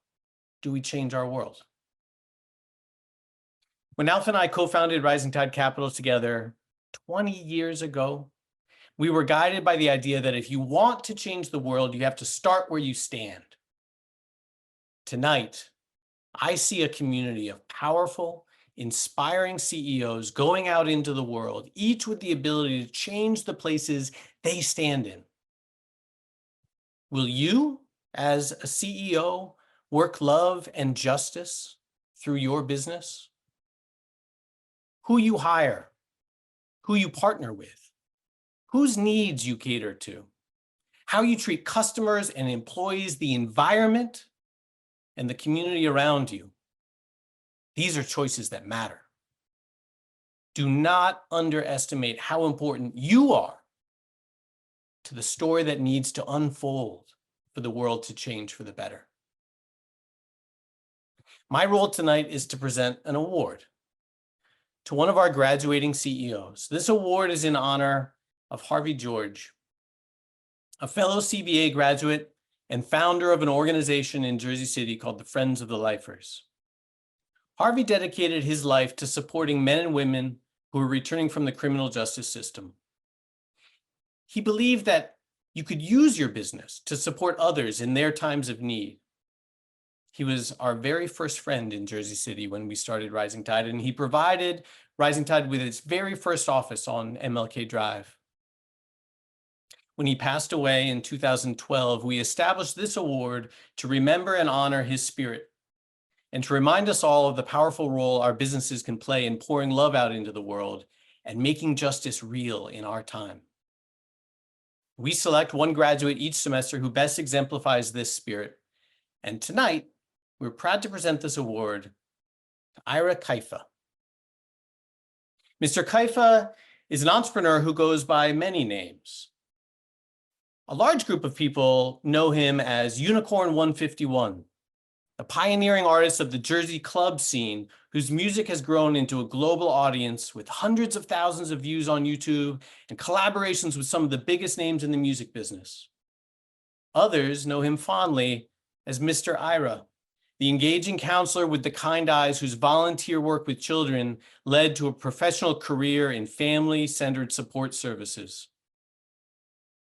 do we change our world? When Alpha and I co-founded Rising Tide Capital together 20 years ago, we were guided by the idea that if you want to change the world, you have to start where you stand. Tonight, I see a community of powerful, inspiring CEOs going out into the world, each with the ability to change the places they stand in. Will you, as a CEO, work love and justice through your business? Who you hire, who you partner with, whose needs you cater to, how you treat customers and employees, the environment, and the community around you. These are choices that matter. Do not underestimate how important you are to the story that needs to unfold for the world to change for the better. My role tonight is to present an award to one of our graduating CEOs. This award is in honor of Harvey George, a fellow CBA graduate and founder of an organization in Jersey City called the Friends of the Lifers. Harvey dedicated his life to supporting men and women who were returning from the criminal justice system. He believed that you could use your business to support others in their times of need. He was our very first friend in Jersey City when we started Rising Tide, and he provided Rising Tide with its very first office on MLK Drive. When he passed away in 2012, we established this award to remember and honor his spirit and to remind us all of the powerful role our businesses can play in pouring love out into the world and making justice real in our time. We select one graduate each semester who best exemplifies this spirit. And tonight, we're proud to present this award to Ira Kaifa. Mr. Kaifa is an entrepreneur who goes by many names. A large group of people know him as Unicorn 151, a pioneering artist of the Jersey club scene whose music has grown into a global audience with hundreds of thousands of views on YouTube and collaborations with some of the biggest names in the music business. Others know him fondly as Mr. Ira, the engaging counselor with the kind eyes whose volunteer work with children led to a professional career in family-centered support services.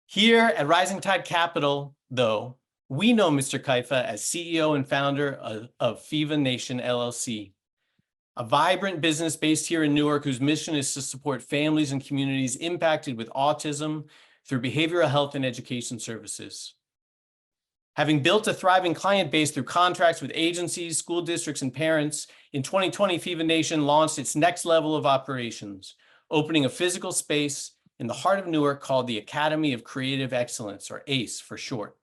Here at Rising Tide Capital, though, we know Mr. Kaifa as CEO and founder of Fiva Nation LLC, a vibrant business based here in Newark whose mission is to support families and communities impacted with autism through behavioral health and education services. Having built a thriving client base through contracts with agencies, school districts, and parents, in 2020, Fiva Nation launched its next level of operations, opening a physical space in the heart of Newark called the Academy of Creative Excellence, or ACE for short,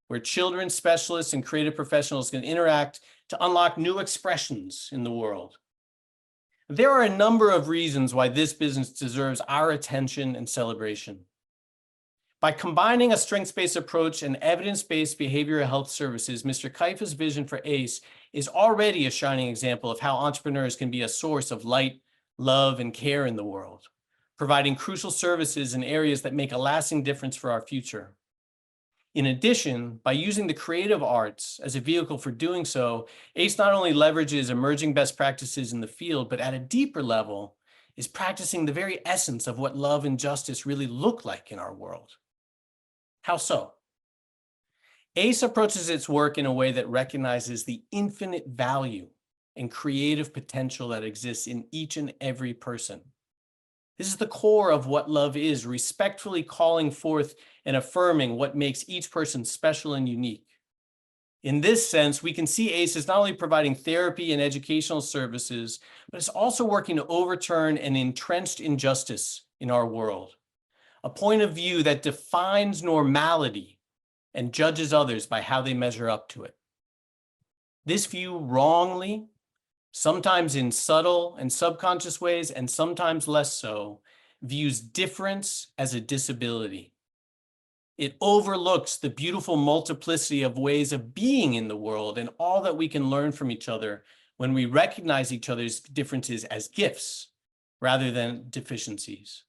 where children, specialists, and creative professionals can interact to unlock new expressions in the world. There are a number of reasons why this business deserves our attention and celebration. By combining a strengths-based approach and evidence-based behavioral health services, Mr. Kaifa's vision for ACE is already a shining example of how entrepreneurs can be a source of light, love, and care in the world, providing crucial services in areas that make a lasting difference for our future. In addition, by using the creative arts as a vehicle for doing so, ACE not only leverages emerging best practices in the field, but at a deeper level is practicing the very essence of what love and justice really look like in our world. How so? ACE approaches its work in a way that recognizes the infinite value and creative potential that exists in each and every person. This is the core of what love is, respectfully calling forth and affirming what makes each person special and unique. In this sense, we can see ACE as not only providing therapy and educational services, but it's also working to overturn an entrenched injustice in our world, a point of view that defines normality and judges others by how they measure up to it. This view wrongly, sometimes in subtle and subconscious ways, and sometimes less so, views difference as a disability. It overlooks the beautiful multiplicity of ways of being in the world and all that we can learn from each other when we recognize each other's differences as gifts rather than deficiencies.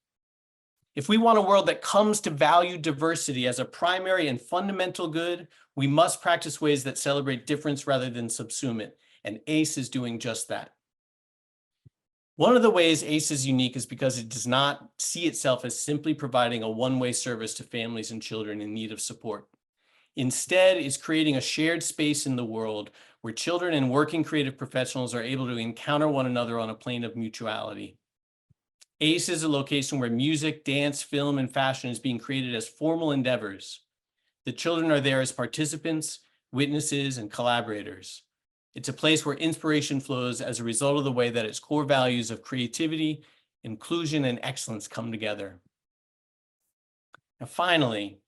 If we want a world that comes to value diversity as a primary and fundamental good, we must practice ways that celebrate difference rather than subsume it, and ACE is doing just that. One of the ways ACE is unique is because it does not see itself as simply providing a one-way service to families and children in need of support. Instead, it's creating a shared space in the world where children and working creative professionals are able to encounter one another on a plane of mutuality. ACE is a location where music, dance, film, and fashion is being created as formal endeavors. The children are there as participants, witnesses, and collaborators. It's a place where inspiration flows as a result of the way that its core values of creativity, inclusion, and excellence come together. Now, finally,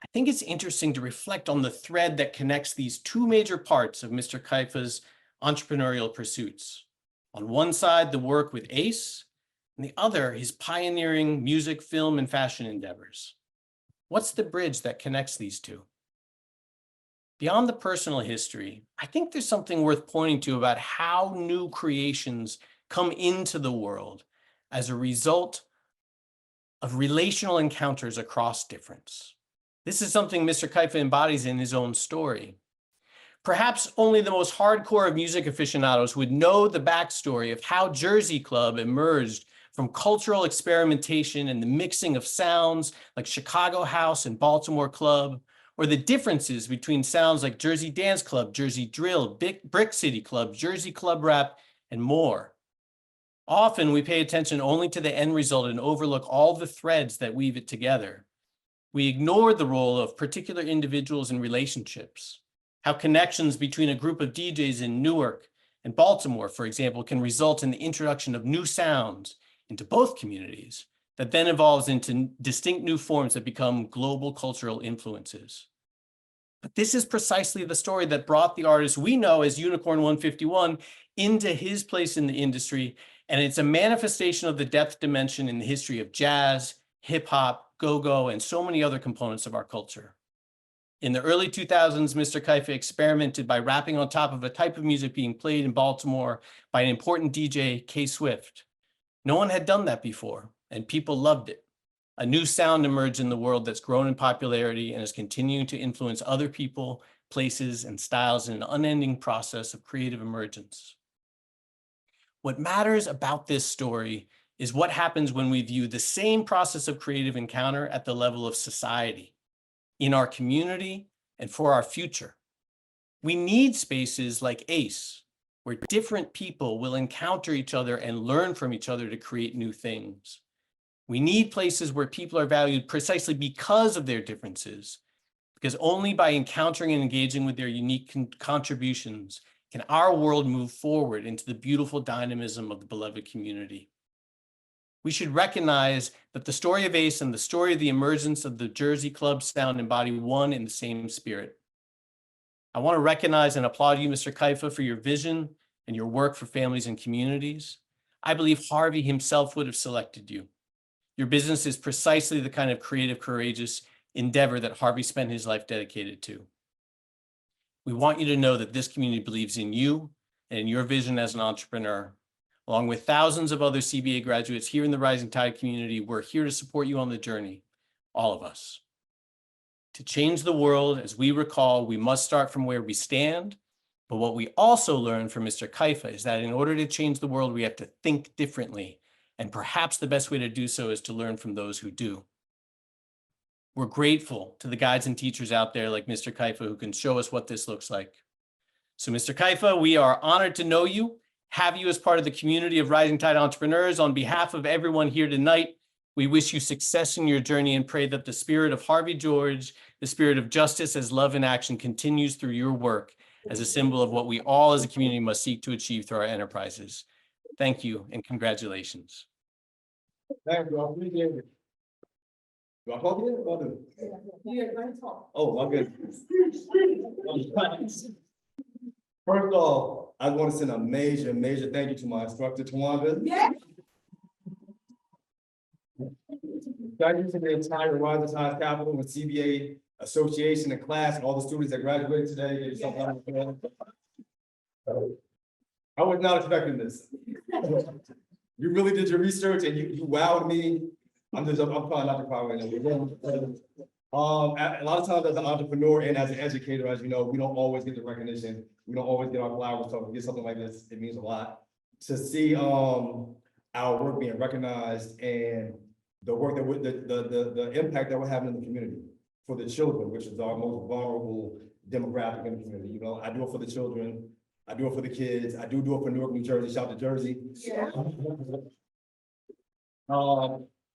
I think it's interesting to reflect on the thread that connects these two major parts of Mr. Kaifa's entrepreneurial pursuits. On one side, the work with ACE, and the other, his pioneering music, film, and fashion endeavors. What's the bridge that connects these two? Beyond the personal history, I think there's something worth pointing to about how new creations come into the world as a result of relational encounters across difference. This is something Mr. Kaifa embodies in his own story. Perhaps only the most hardcore of music aficionados would know the backstory of how Jersey Club emerged from cultural experimentation and the mixing of sounds like Chicago House and Baltimore Club, or the differences between sounds like Jersey Dance Club, Jersey Drill, Brick City Club, Jersey Club Rap, and more. Often we pay attention only to the end result and overlook all the threads that weave it together. We ignore the role of particular individuals and relationships, how connections between a group of DJs in Newark and Baltimore, for example, can result in the introduction of new sounds into both communities that then evolves into distinct new forms that become global cultural influences. But this is precisely the story that brought the artist we know as Unicorn 151 into his place in the industry, and it's a manifestation of the depth dimension in the history of jazz, hip hop, go-go, and so many other components of our culture. In the early 2000s, Mr. Kaifa experimented by rapping on top of a type of music being played in Baltimore by an important DJ, K Swift. No one had done that before, and people loved it. A new sound emerged in the world that's grown in popularity and is continuing to influence other people, places, and styles in an unending process of creative emergence. What matters about this story is what happens when we view the same process of creative encounter at the level of society, in our community, and for our future. We need spaces like ACE, where different people will encounter each other and learn from each other to create new things. We need places where people are valued precisely because of their differences, because only by encountering and engaging with their unique contributions can our world move forward into the beautiful dynamism of the beloved community. We should recognize that the story of ACE and the story of the emergence of the Jersey Club sound embody one and the same spirit. I want to recognize and applaud you, Mr. Kaifa, for your vision and your work for families and communities. I believe Harvey himself would have selected you. Your business is precisely the kind of creative, courageous endeavor that Harvey spent his life dedicated to. We want you to know that this community believes in you and in your vision as an entrepreneur. Along with thousands of other CBA graduates here in the Rising Tide community, we're here to support you on the journey, all of us. To change the world, as we recall, we must start from where we stand. But what we also learned from Mr. Kaifa is that in order to change the world, we have to think differently. And perhaps the best way to do so is to learn from those who do. We're grateful to the guides and teachers out there like Mr. Kaifa who can show us what this looks like. So Mr. Kaifa, we are honored to know you, have you as part of the community of Rising Tide entrepreneurs. On behalf of everyone here tonight, we wish you success in your journey and pray that the spirit of Harvey George, the spirit of justice as love in action continues through your work as a symbol of what we all as a community must seek to achieve through our enterprises. Thank you and congratulations. Thank you. I appreciate it. Do I talk here? Or do? Oh, my goodness. First off, I want to send a major thank you to my instructor, Tawanda. Yeah. Thank you to the entire Rising Tide Capital and CBA Association and class and all the students that graduated today. I was not expecting this. You really did your research and you wowed me. I'm probably not the crowd right now. A lot of times as an entrepreneur and as an educator, as you know, we don't always get the recognition. We don't always get our flowers. So to get something like this, it means a lot. To see our work being recognized and the work that the impact that we're having in the community for the children, which is our most vulnerable demographic in the community. You know, I do it for the children. I do it for the kids. I do it for Newark, New Jersey. Shout to Jersey. Yeah.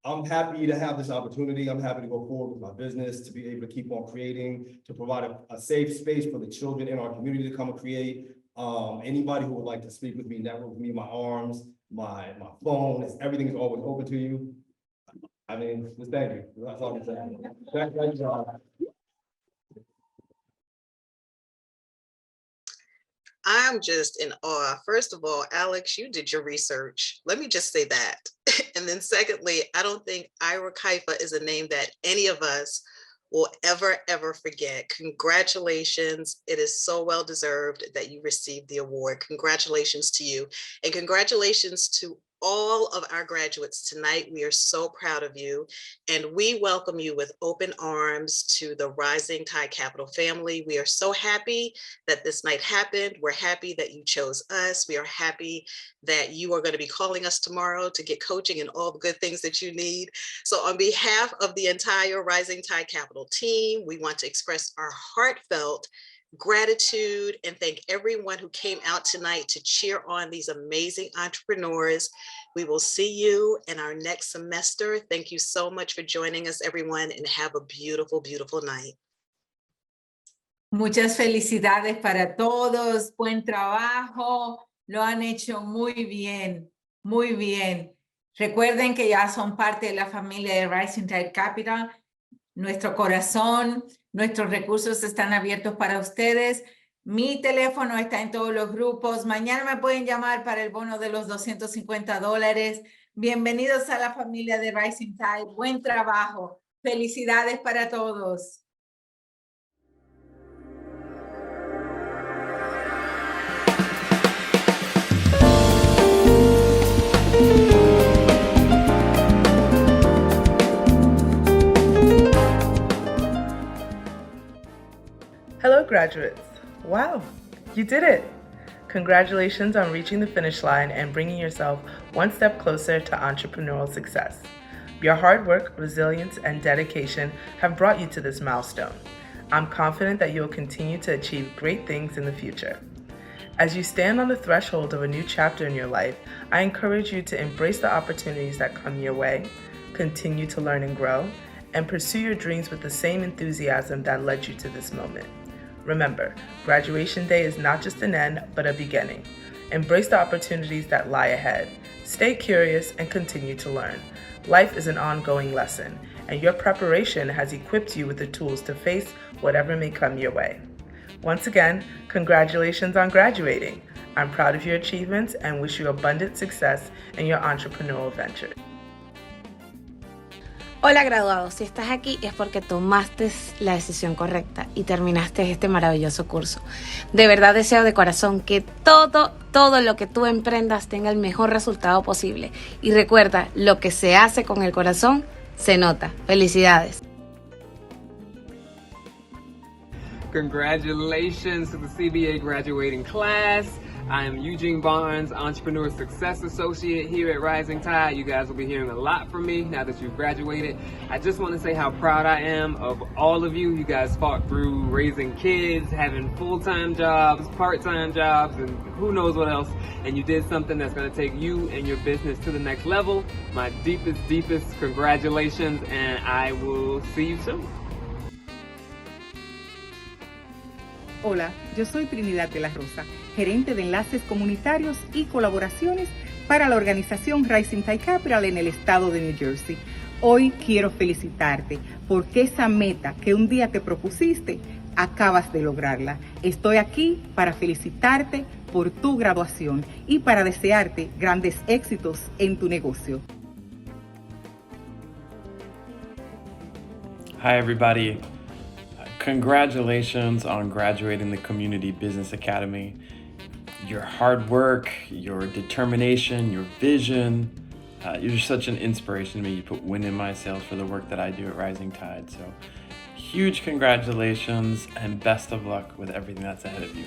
I'm happy to have this opportunity. I'm happy to go forward with my business, to be able to keep on creating, to provide a safe space for the children in our community to come and create. Anybody who would like to speak with me, network with me, my arms, my phone, everything is always open to you. I mean, just thank you. That's all I'm saying. Thank you. I'm just in awe. First of all, Alex, you did your research. Let me just say that. And then secondly, I don't think Ira Kaifa is a name that any of us will ever forget. Congratulations. It is so well deserved that you received the award. Congratulations to you. And congratulations to all of our graduates tonight. We are so proud of you, and we welcome you with open arms to the Rising Tide Capital family. We are so happy that this night happened. We're happy that you chose us. We are happy that you are going to be calling us tomorrow to get coaching and all the good things that you need. So on behalf of the entire Rising Tide Capital team, we want to express our heartfelt gratitude and thank everyone who came out tonight to cheer on these amazing entrepreneurs. We will see you in our next semester. Thank you so much for joining us, everyone, and have a beautiful, beautiful night. Muchas felicidades para todos. Buen trabajo. Lo han hecho muy bien, muy bien. Recuerden que ya son parte de la familia de Rising Tide Capital. Nuestro corazón, nuestros recursos están abiertos para ustedes. Mi teléfono está en todos los grupos. Mañana me pueden llamar para el bono de los $250. Bienvenidos a la familia de Rising Tide. Buen trabajo. Felicidades para todos. Hello, graduates. Wow, you did it. Congratulations on reaching the finish line and bringing yourself one step closer to entrepreneurial success. Your hard work, resilience, and dedication have brought you to this milestone. I'm confident that you will continue to achieve great things in the future. As you stand on the threshold of a new chapter in your life, I encourage you to embrace the opportunities that come your way, continue to learn and grow, and pursue your dreams with the same enthusiasm that led you to this moment. Remember, graduation day is not just an end, but a beginning. Embrace the opportunities that lie ahead. Stay curious and continue to learn. Life is an ongoing lesson, and your preparation has equipped you with the tools to face whatever may come your way. Once again, congratulations on graduating. I'm proud of your achievements and wish you abundant success in your entrepreneurial venture. Hola graduados, si estás aquí es porque tomaste la decisión correcta y terminaste este maravilloso curso. De verdad deseo de corazón que todo lo que tú emprendas tenga el mejor resultado posible. Y recuerda, lo que se hace con el corazón se nota. Felicidades. Congratulations to the CBA graduating class. I am Eugene Barnes, Entrepreneur Success Associate here at Rising Tide. You guys will be hearing a lot from me now that you've graduated. I just want to say how proud I am of all of you. You guys fought through raising kids, having full-time jobs, part-time jobs, and who knows what else. And you did something that's going to take you and your business to the next level. My deepest congratulations, and I will see you soon. Hola, yo soy Trinidad de la Rosa, gerente de enlaces comunitarios y colaboraciones para la organización Rising Tide Capital en el estado de New Jersey. Hoy quiero felicitarte porque esa meta que un día te propusiste, acabas de lograrla. Estoy aquí para felicitarte por tu graduación y para desearte grandes éxitos en tu negocio. Hi, everybody. Congratulations on graduating the Community Business Academy. Your hard work, your determination, your vision, you're such an inspiration to me. You put wind in my sails for the work that I do at Rising Tide. So huge congratulations and best of luck with everything that's ahead of you.